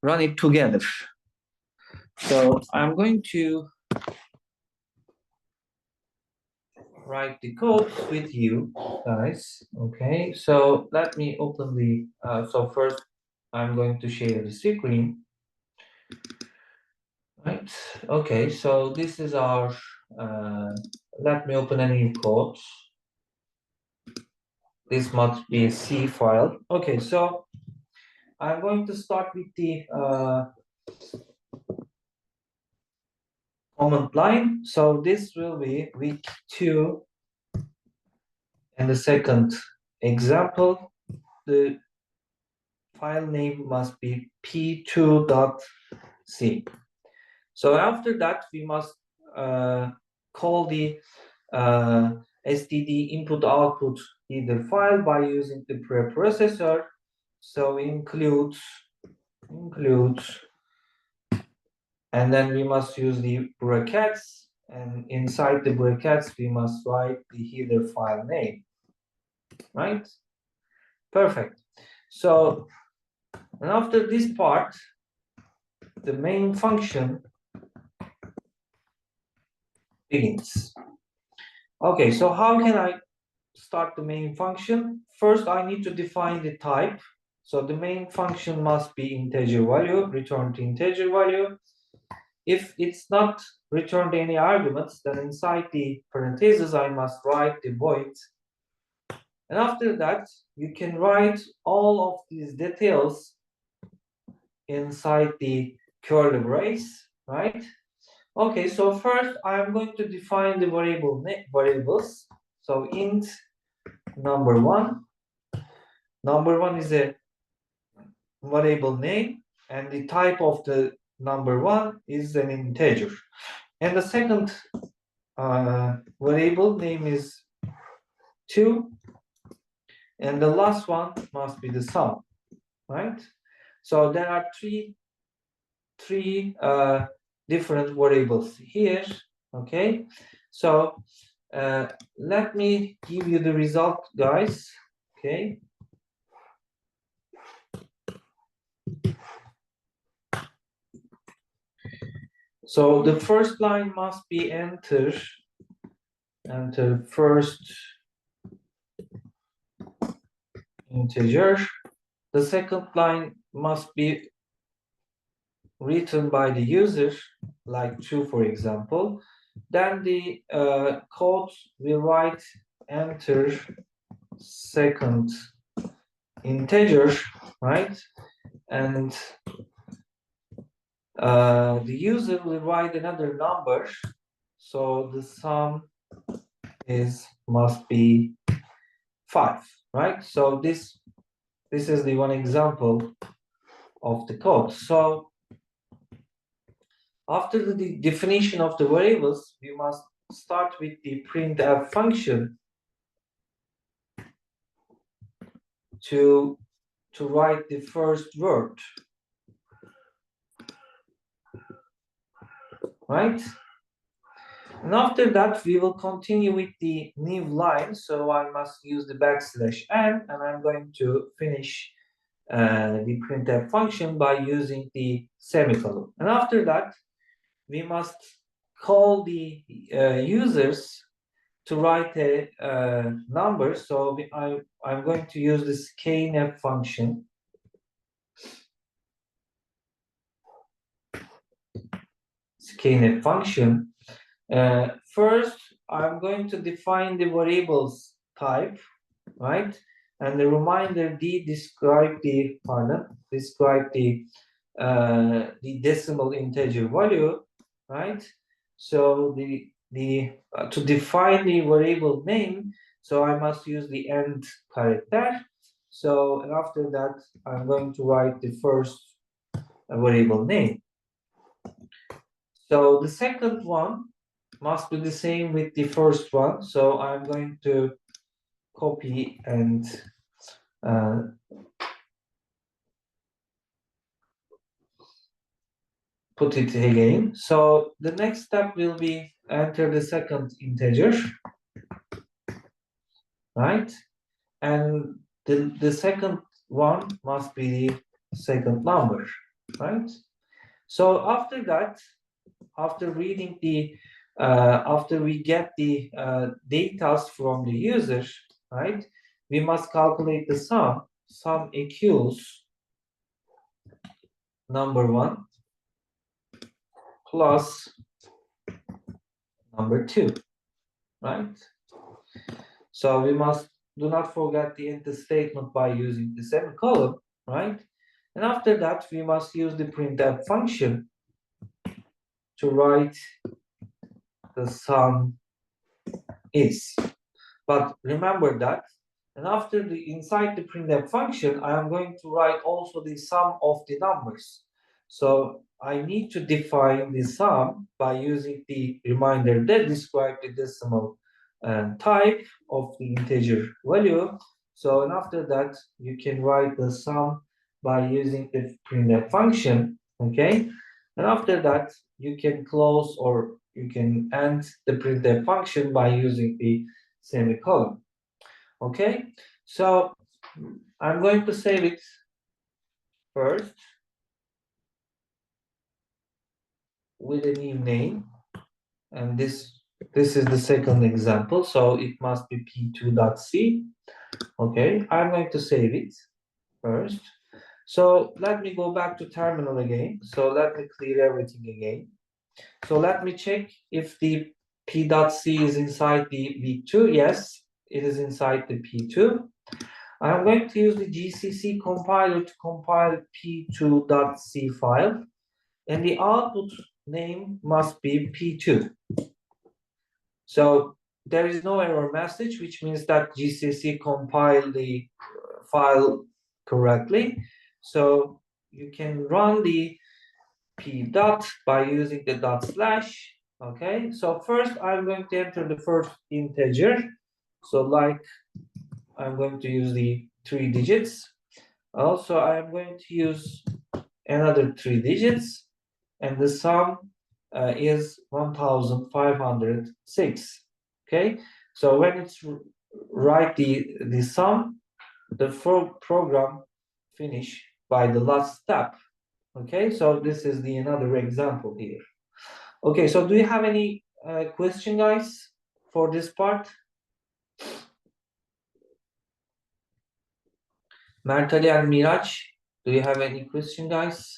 run it together. So I'm going to write the code with you guys. Okay, so let me open the so first I'm going to share the screen, right? Okay, so this is our let me open a new code. This must be a C file. Okay, so I'm going to start with the command line. So this will be week 2 and the second example. The file name must be p2.c. So after that, we must call the std input output header file by using the preprocessor. So includes, and then we must use the brackets, and inside the brackets we must write the header file name, right? Perfect. So and after this part, the main function begins. Okay, so how can I start the main function? First, I need to define the type. So the main function must be integer value, return the integer value. If it's not returned any arguments, then inside the parentheses, I must write the void. And after that, you can write all of these details inside the curly brace, right? Okay, so first I'm going to define the variables. So int number 1. Number 1 is a variable name, and the type of the number 1 is an integer. And the second variable name is 2, and the last one must be the sum, right? So there are three different variables here. Okay, so let me give you the result, guys. Okay, so the first line must be enter first integer. The second line must be written by the user, like 2, for example. Then the code will write enter second integer, right? And the user will write another number. So the sum must be 5, right? So this is the one example of the code. So after the definition of the variables, we must start with the printf function to write the first word, right? And after that, we will continue with the new line. So I must use the \n, and I'm going to finish the printf function by using the semicolon. And after that, we must call the users to write a number. So I'm going to use the scanf function. Scanf function. First, I'm going to define the variables type, right? And the reminder D describe the decimal integer value, right? So to define the variable name, so I must use the end character. So and after that, I'm going to write the first variable name. So the second one must be the same with the first one. So I'm going to copy and put it again. So the next step will be enter the second integer, right? And the second one must be the second number, right? So after that, after reading the after we get the data from the user, right? We must calculate the sum. Sum equals number 1 plus number 2, right? So we must do not forget the enter statement by using the semicolon, right? And after that, we must use the printf function to write the sum is. But remember that, and after inside the printf function, I am going to write also the sum of the numbers. So I need to define the sum by using the reminder that describe the decimal type of the integer value. So and after that, you can write the sum by using the printf function, okay? And after that, you can close or you can end the printf function by using the semicolon. Okay, so I'm going to save it first with a new name, and this is the second example, so it must be p2.c. Okay, I'm going to save it first. So let me go back to terminal again. So let me clear everything again. So let me check if the p.c is inside the v2. Yes, it is inside the p2. I'm going to use the GCC compiler to compile p2.c file, and the output name must be p2. So there is no error message, which means that GCC compiled the file correctly. So you can run the p dot by using the dot slash. Okay, so first I'm going to enter the first integer. So like I'm going to use the 3 digits. Also, I'm going to use another 3 digits, and the sum is 1506. Okay, so when it's write the sum, the program finish by the last step. Okay, so this is the another example here. Okay, so do you have any question, guys, for this part? Mertali and Miraj, do you have any question, guys?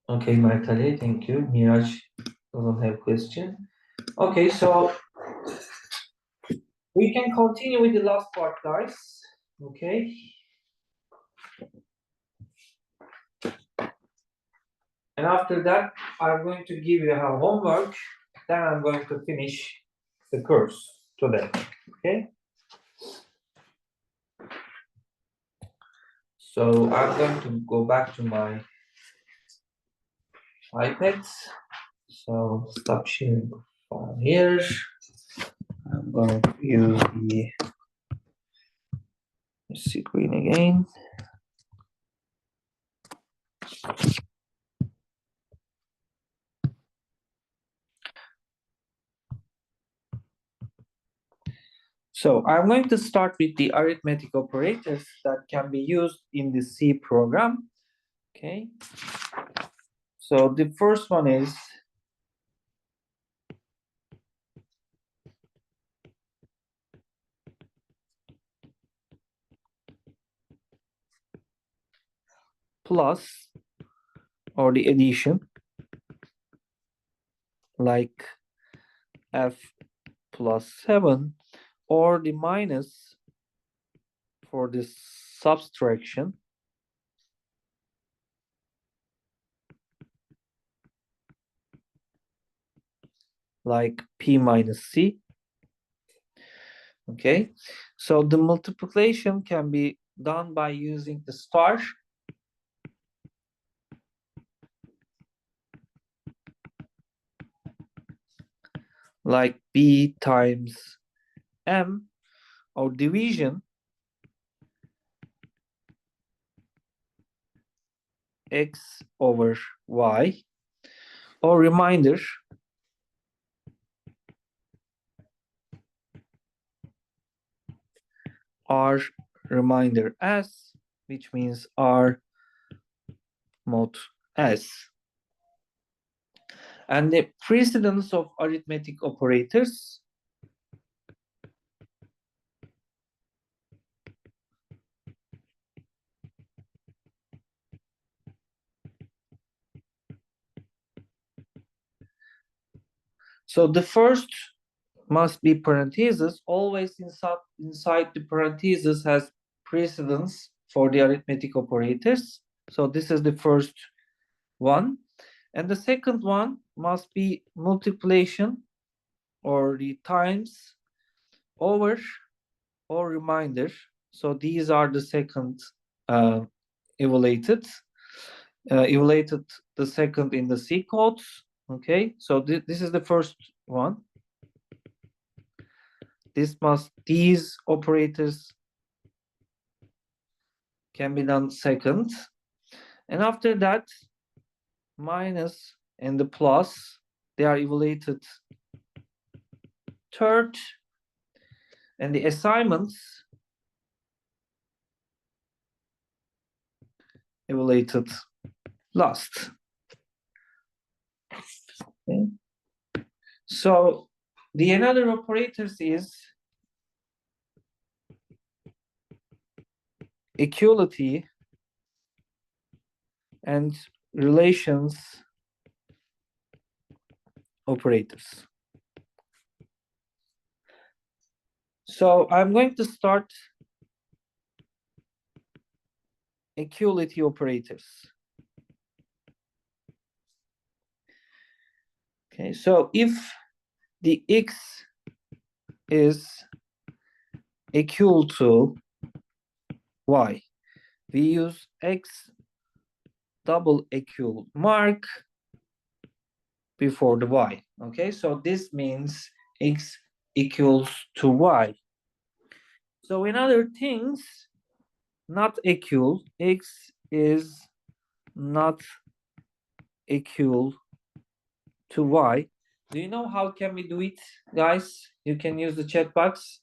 Okay, Mertali, thank you. Miraj doesn't have question. Okay, so we can continue with the last part, guys. Okay. And after that, I'm going to give you a homework. Then I'm going to finish the course today. Okay. So I'm going to go back to my iPad. So stop sharing from here. I'm going to use the screen again. So I'm going to start with the arithmetic operators that can be used in the C program. Okay. So the first one is plus, or the addition, like f plus 7, or the minus for the subtraction, like p minus c. Okay, so the multiplication can be done by using the star, like b times m, or division x over y, or reminder r reminder s, which means r mod s. And the precedence of arithmetic operators so the first must be parentheses. Always inside the parentheses has precedence for the arithmetic operators. So this is the first one. And the second one must be multiplication, or the times, over, or reminder. So these are the second evaluated. Evaluated the second in the C codes. Okay, so this is the first one. These operators can be done second. And after that, minus and the plus, they are evaluated third. And the assignments evaluated last. Okay. So the another operators is equality and relations operators. So I'm going to start equality operators. Okay, so if the x is equal to y, we use x double equal mark before the y. Okay, so this means x equals to y. So in other things, not equal, x is not equal to y. Do you know how can we do it, guys? You can use the chat box.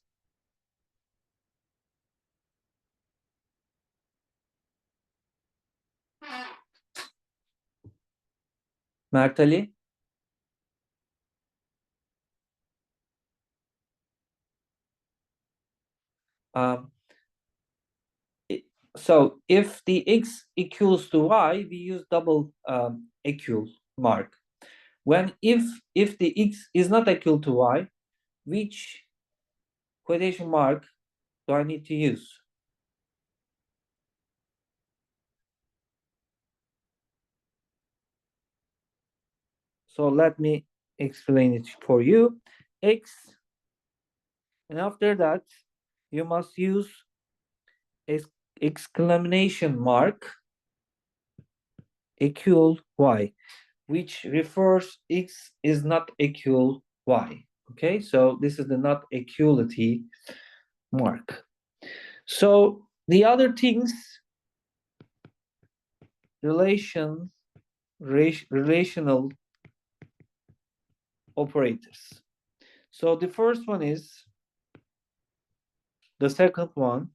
Mert Ali? So if the x equals to y, we use double equal mark. When if the x is not equal to y, which quotation mark do I need to use? So let me explain it for you. X And after that, you must use exclamation mark equal y, which refers x is not equal y. Okay, so this is the not equality mark. So the other things, relational operators. So the first one is the second one,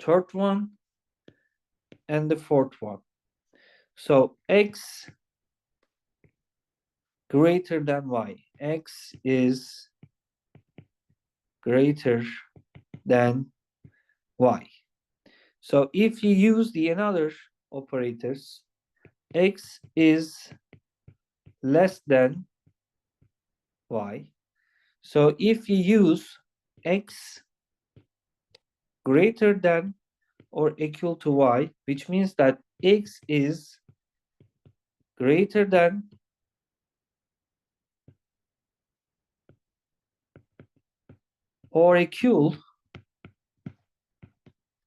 third one, and the fourth one. So x greater than y. X is greater than y. So if you use the another operators, x is less than y. So if you use x greater than or equal to y, which means that x is greater than or equal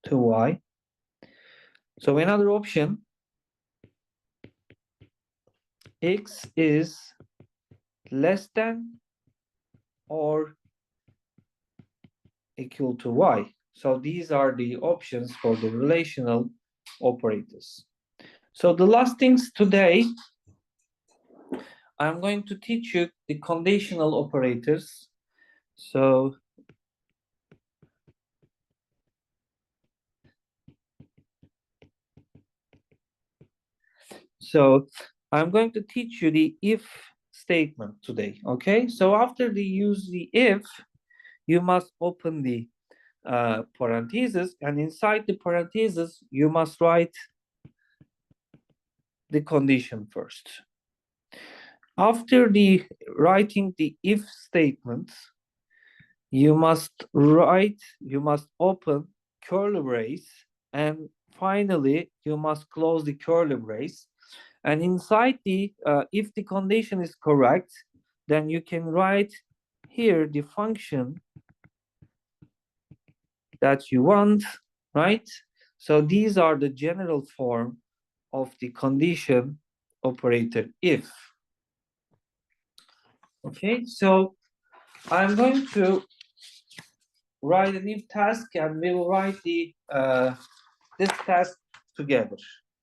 to y. So another option, x is less than or equal to y. So these are the options for the relational operators. So the last things today, I'm going to teach you the conditional operators. So I'm going to teach you the if statement today, okay? So after the use the if, you must open the parentheses, and inside the parentheses, you must write the condition first. After the writing the if statement, you must open curly brace, and finally, you must close the curly brace. And inside the, if the condition is correct, then you can write here the function that you want, right? So these are the general form of the condition operator if. Okay, so I'm going to write an if task, and we will write the this task together.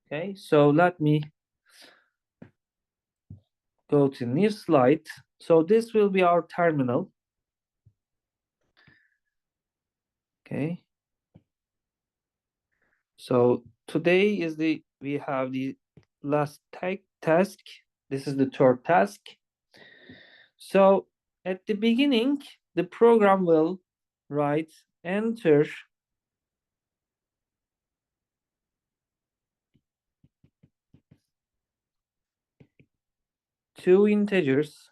Okay, so let me go to new slide. So this will be our terminal. Okay. So today is we have the last task. This is the third task. So at the beginning, the program will write enter two integers,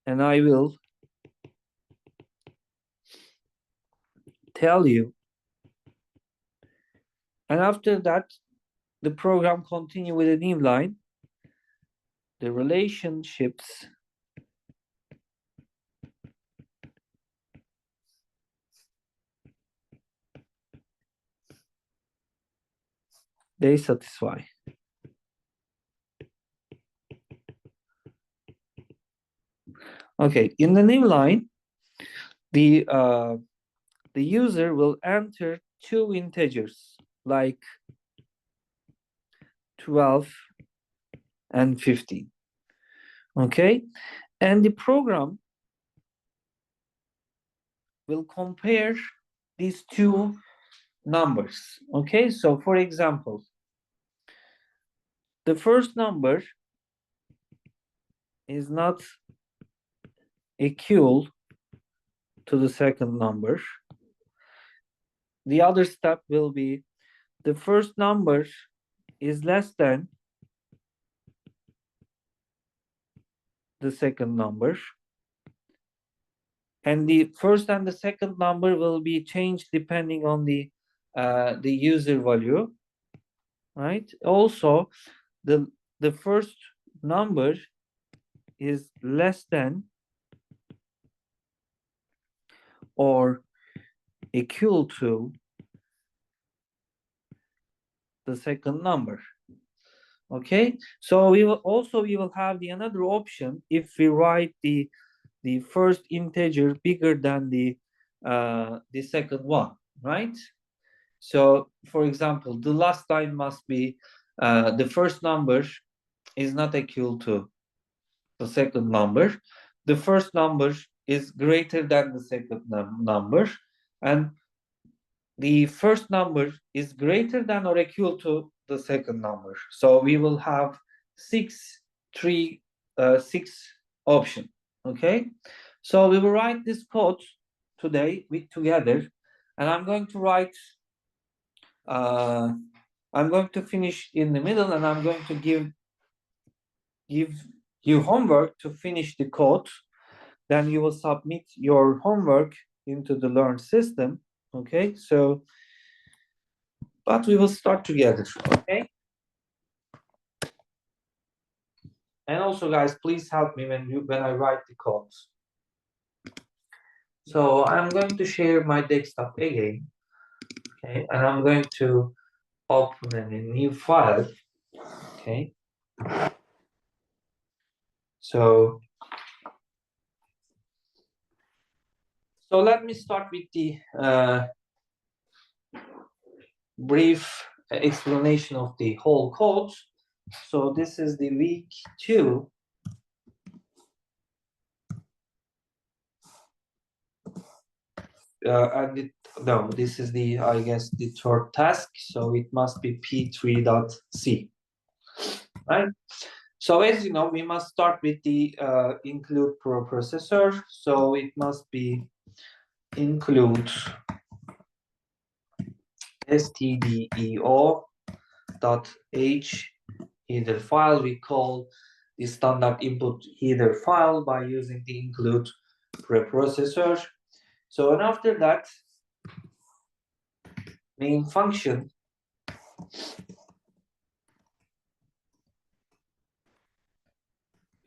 and I will tell you. And after that, the program continue with a new line. The relationships they satisfy. Okay, in the new line, the user will enter two integers like 12 and 15. Okay, and the program will compare these two numbers. Okay, so for example, the first number is not equal to the second number. The other step will be the first number is less than the second number, and the first and the second number will be changed depending on the user value, right? Also, the first number is less than or equal to the second number. Okay, so we will have the another option if we write the first integer bigger than the second one, right? So for example, the last line must be the first number is not equal to the second number. The first number is greater than the second number, and the first number is greater than or equal to the second number. So we will have six option. Okay, so we will write this code today together, and I'm going to write. I'm going to finish in the middle, and I'm going to give you homework to finish the code. Then you will submit your homework into the Learn system. Okay, so but we will start together. Okay, and also, guys, please help me when I write the codes. So I'm going to share my desktop again. Okay, and I'm going to open a new file. Okay, so let me start with the brief explanation of the whole code. So this is the week 2. No, this is the, I guess, the third task. So it must be P3.C, right? So as you know, we must start with the include processor. So it must be include stdio.h header file. We call the standard input header file by using the include preprocessor. So, and after that, main function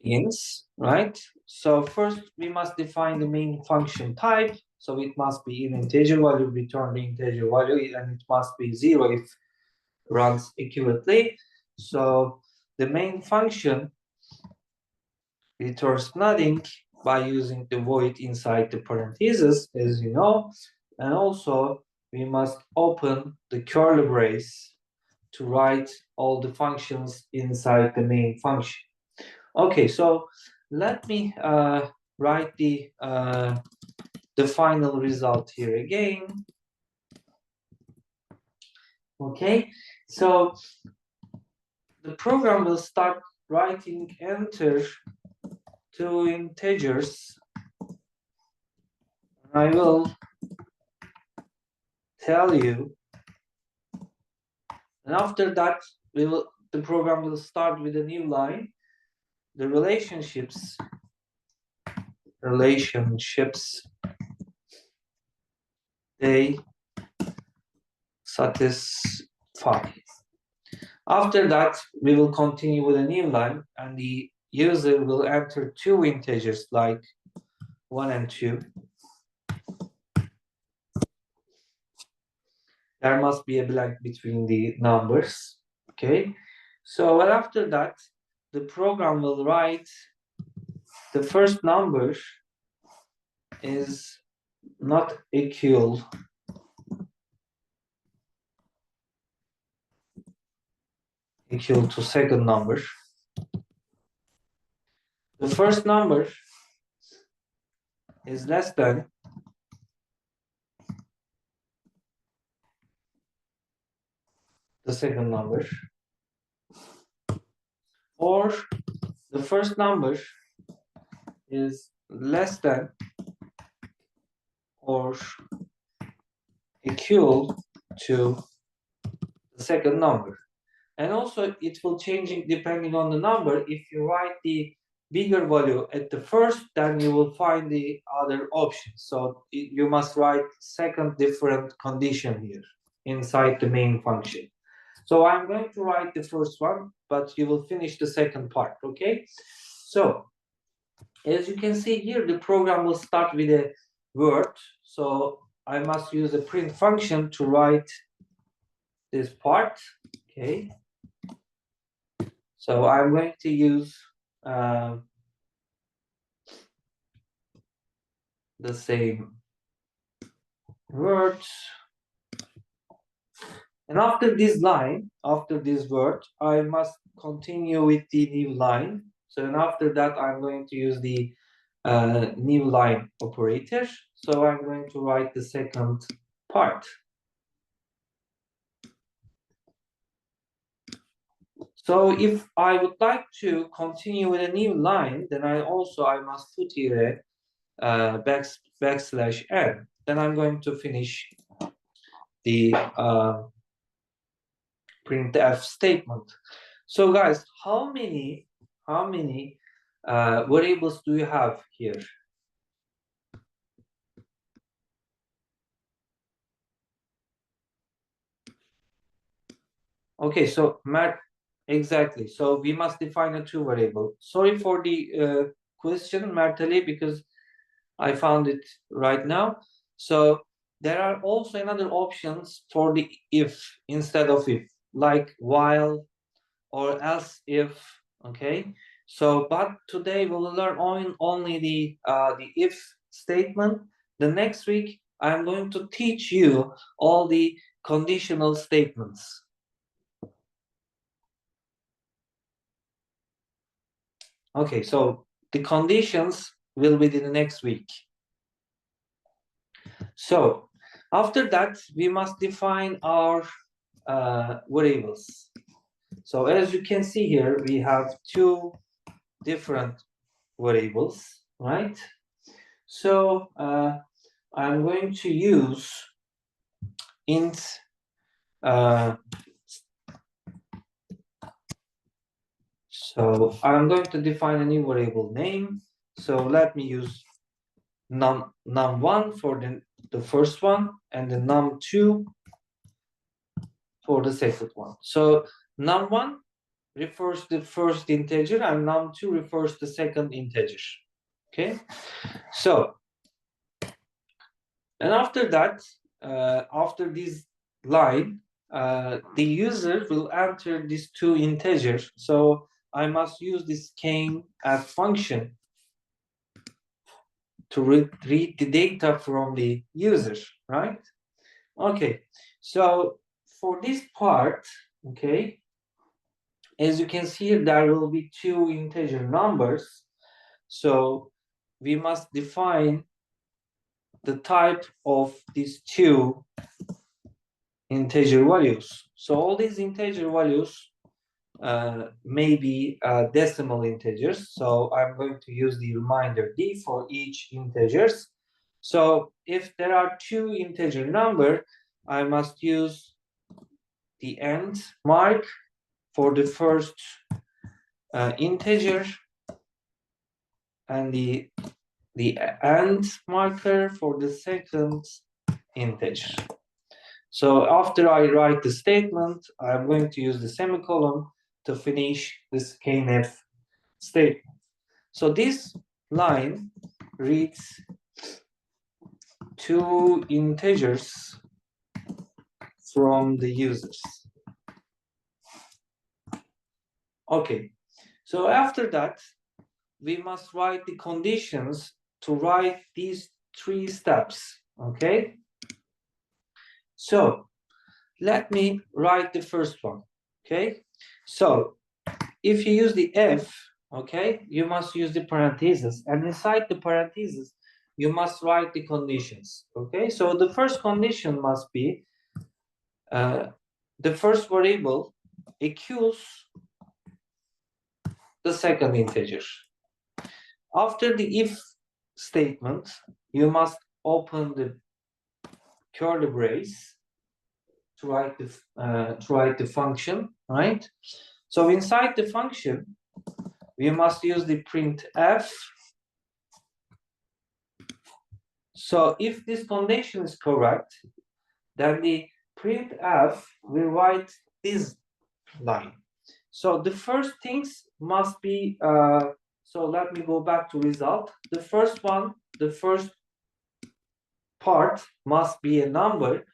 begins, right? So first we must define the main function type. So it must be an integer value, return the integer value, and it must be 0 if runs accurately. So the main function returns nothing by using the void inside the parentheses, as you know, and also we must open the curly brace to write all the functions inside the main function. Okay, so let me write the final result here again. Okay, so the program will start writing enter two integers. I will tell you, and after that the program will start with a new line. The relationships they satisfy. After that, we will continue with a new line, and the user will enter two integers like 1 and 2. There must be a blank between the numbers. Okay, so after that, the program will write the first number is not equal to second number. The first number is less than the second number, or the first number is less than or equal to the second number. And also it will change depending on the number. If you write the bigger value at the first, then you will find the other options. So you must write second different condition here inside the main function. So I'm going to write the first one, but you will finish the second part, okay? So As you can see here, the program will start with a word. So I must use a print function to write this part. Okay. So I'm going to use the same words. And after this line, after this word, I must continue with the new line. So and after that, I'm going to use the new line operator. So I'm going to write the second part. So if I would like to continue with a new line, then I must put here a backslash n. Then I'm going to finish the printf statement. So guys, how many variables do you have here? Okay, so exactly. So we must define a two variable. Sorry for the question, Mertali, because I found it right now. So there are also another options for the if instead of if, like while or else if. Okay. So, but today we will learn only the if statement. The next week I'm going to teach you all the conditional statements. Okay, so the conditions will be in the next week. So after that, we must define our variables. So as you can see here, we have two different variables, right? So I'm going to use int so I'm going to define a new variable name. So let me use num1 for the first one and the num2 for the second one. So num1 refers to the first integer and num2 refers to the second integer. Okay, so and after that, after this line, the user will enter these two integers. So I must use this scanf function to read the data from the user, right? Okay, so for this part, okay, as you can see, there will be two integer numbers. So we must define the type of these two integer values. So all these integer values may be decimal integers. So I'm going to use the reminder d for each integers. So if there are two integer number, I must use the end mark for the first integer and the end marker for the second integer. So after I write the statement, I'm going to use the semicolon to finish this scanf statement. So this line reads two integers from the users. Okay, so after that, we must write the conditions to write these three steps, okay? So let me write the first one, okay? So if you use the if, okay, you must use the parentheses, and inside the parentheses, you must write the conditions, okay? So the first condition must be the first variable equals the second integer. After the if statement, you must open the curly brace to write the function, right? So inside the function, we must use the printf. So if this condition is correct, then the printf will write this line. So the first things must be So let me go back to result. The first part must be a number.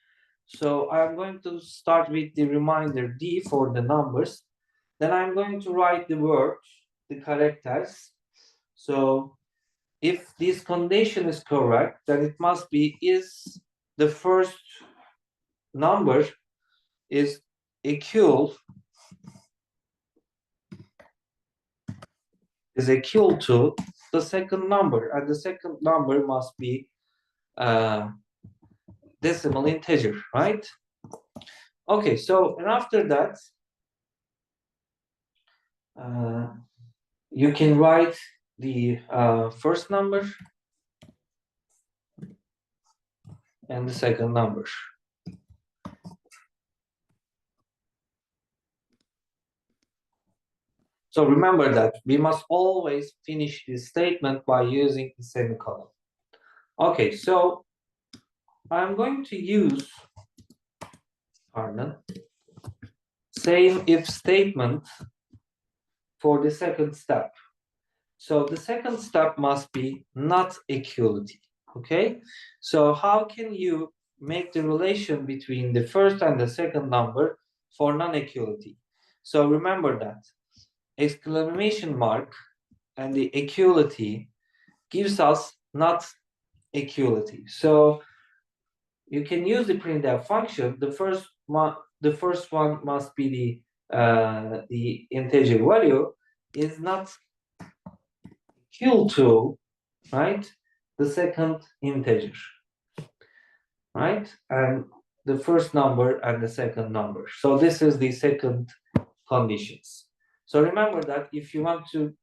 So I'm going to start with the reminder D for the numbers. Then I'm going to write the words, the characters. So if this condition is correct, then it must be is the first number is equal to the second number, and the second number must be decimal integer, right? Okay, so and after that, you can write the first number and the second number. So remember that we must always finish this statement by using the semicolon. Okay, so I'm going to use, same if statement for the second step. So the second step must be not equality, okay? So how can you make the relation between the first and the second number for non-equality? So remember that exclamation mark and the equality gives us not equality. So you can use the printf function. The first one must be the integer value is not equal to, right, the second integer, right, and the first number and the second number. So this is the second conditions. So remember that if you want to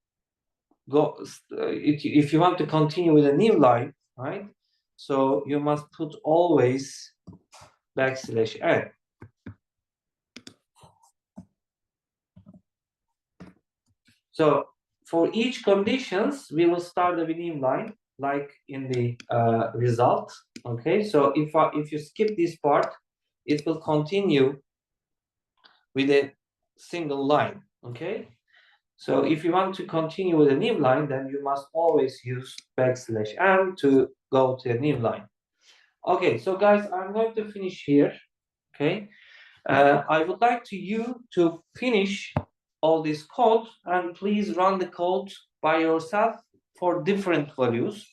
go, if you want to continue with a new line, right, so you must put always \n. So for each conditions, we will start a new line like in the result. Okay, so if you skip this part, it will continue with a single line. Okay, so if you want to continue with a new line, then you must always use \n to go to a new line. Okay, so guys, I'm going to finish here. Okay, I would like you to finish all this code, and please run the code by yourself for different values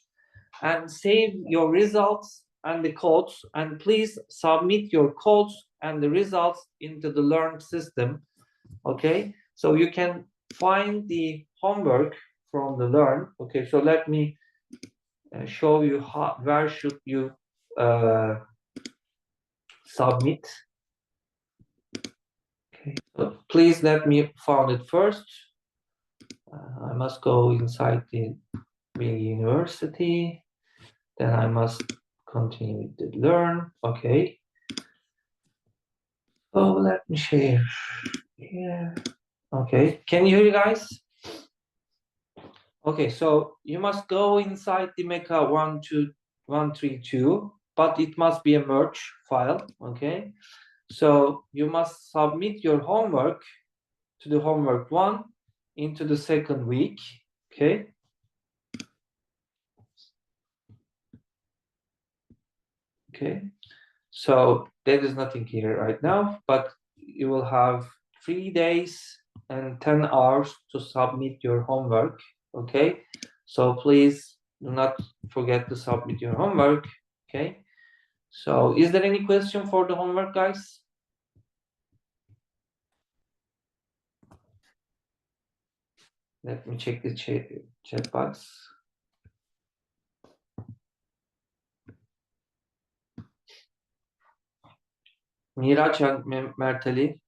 and save your results and the codes, and please submit your codes and the results into the Learn system. Okay, so you can find the homework from the Learn. Okay, so let me show you where should you submit. Okay, so please let me find it first. I must go inside the university. Then I must continue with the Learn. Okay. So let me share here. Okay, can you hear you guys? Okay, so you must go inside the Mecha 12132, but it must be a merge file. Okay, so you must submit your homework to the homework 1 into the second week. Okay. Okay, so there is nothing here right now, but you will have 3 days and 10 hours to submit your homework. Okay, so please do not forget to submit your homework. Okay, so is there any question for the homework, guys? Let me check the chat box. Miraç and Merteli.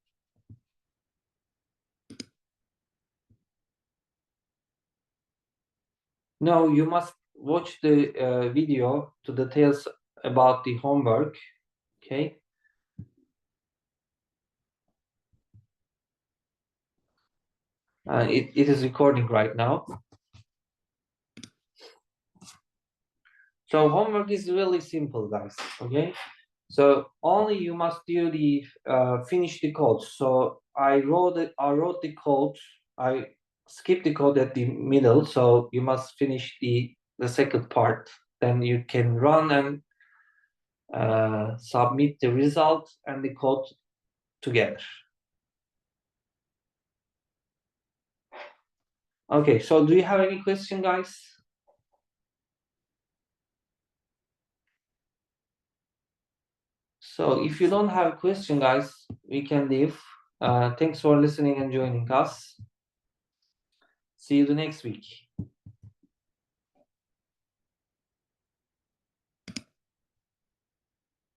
No, you must watch the video to details about the homework. Okay. It is recording right now. So homework is really simple, guys. Okay. So only you must do the finish the code. So I wrote the code. I skip the code at the middle, so you must finish the second part. Then you can run and submit the result and the code together. Okay, so do you have any question, guys? So if you don't have a question, guys, we can leave. Thanks for listening and joining us. See you the next week.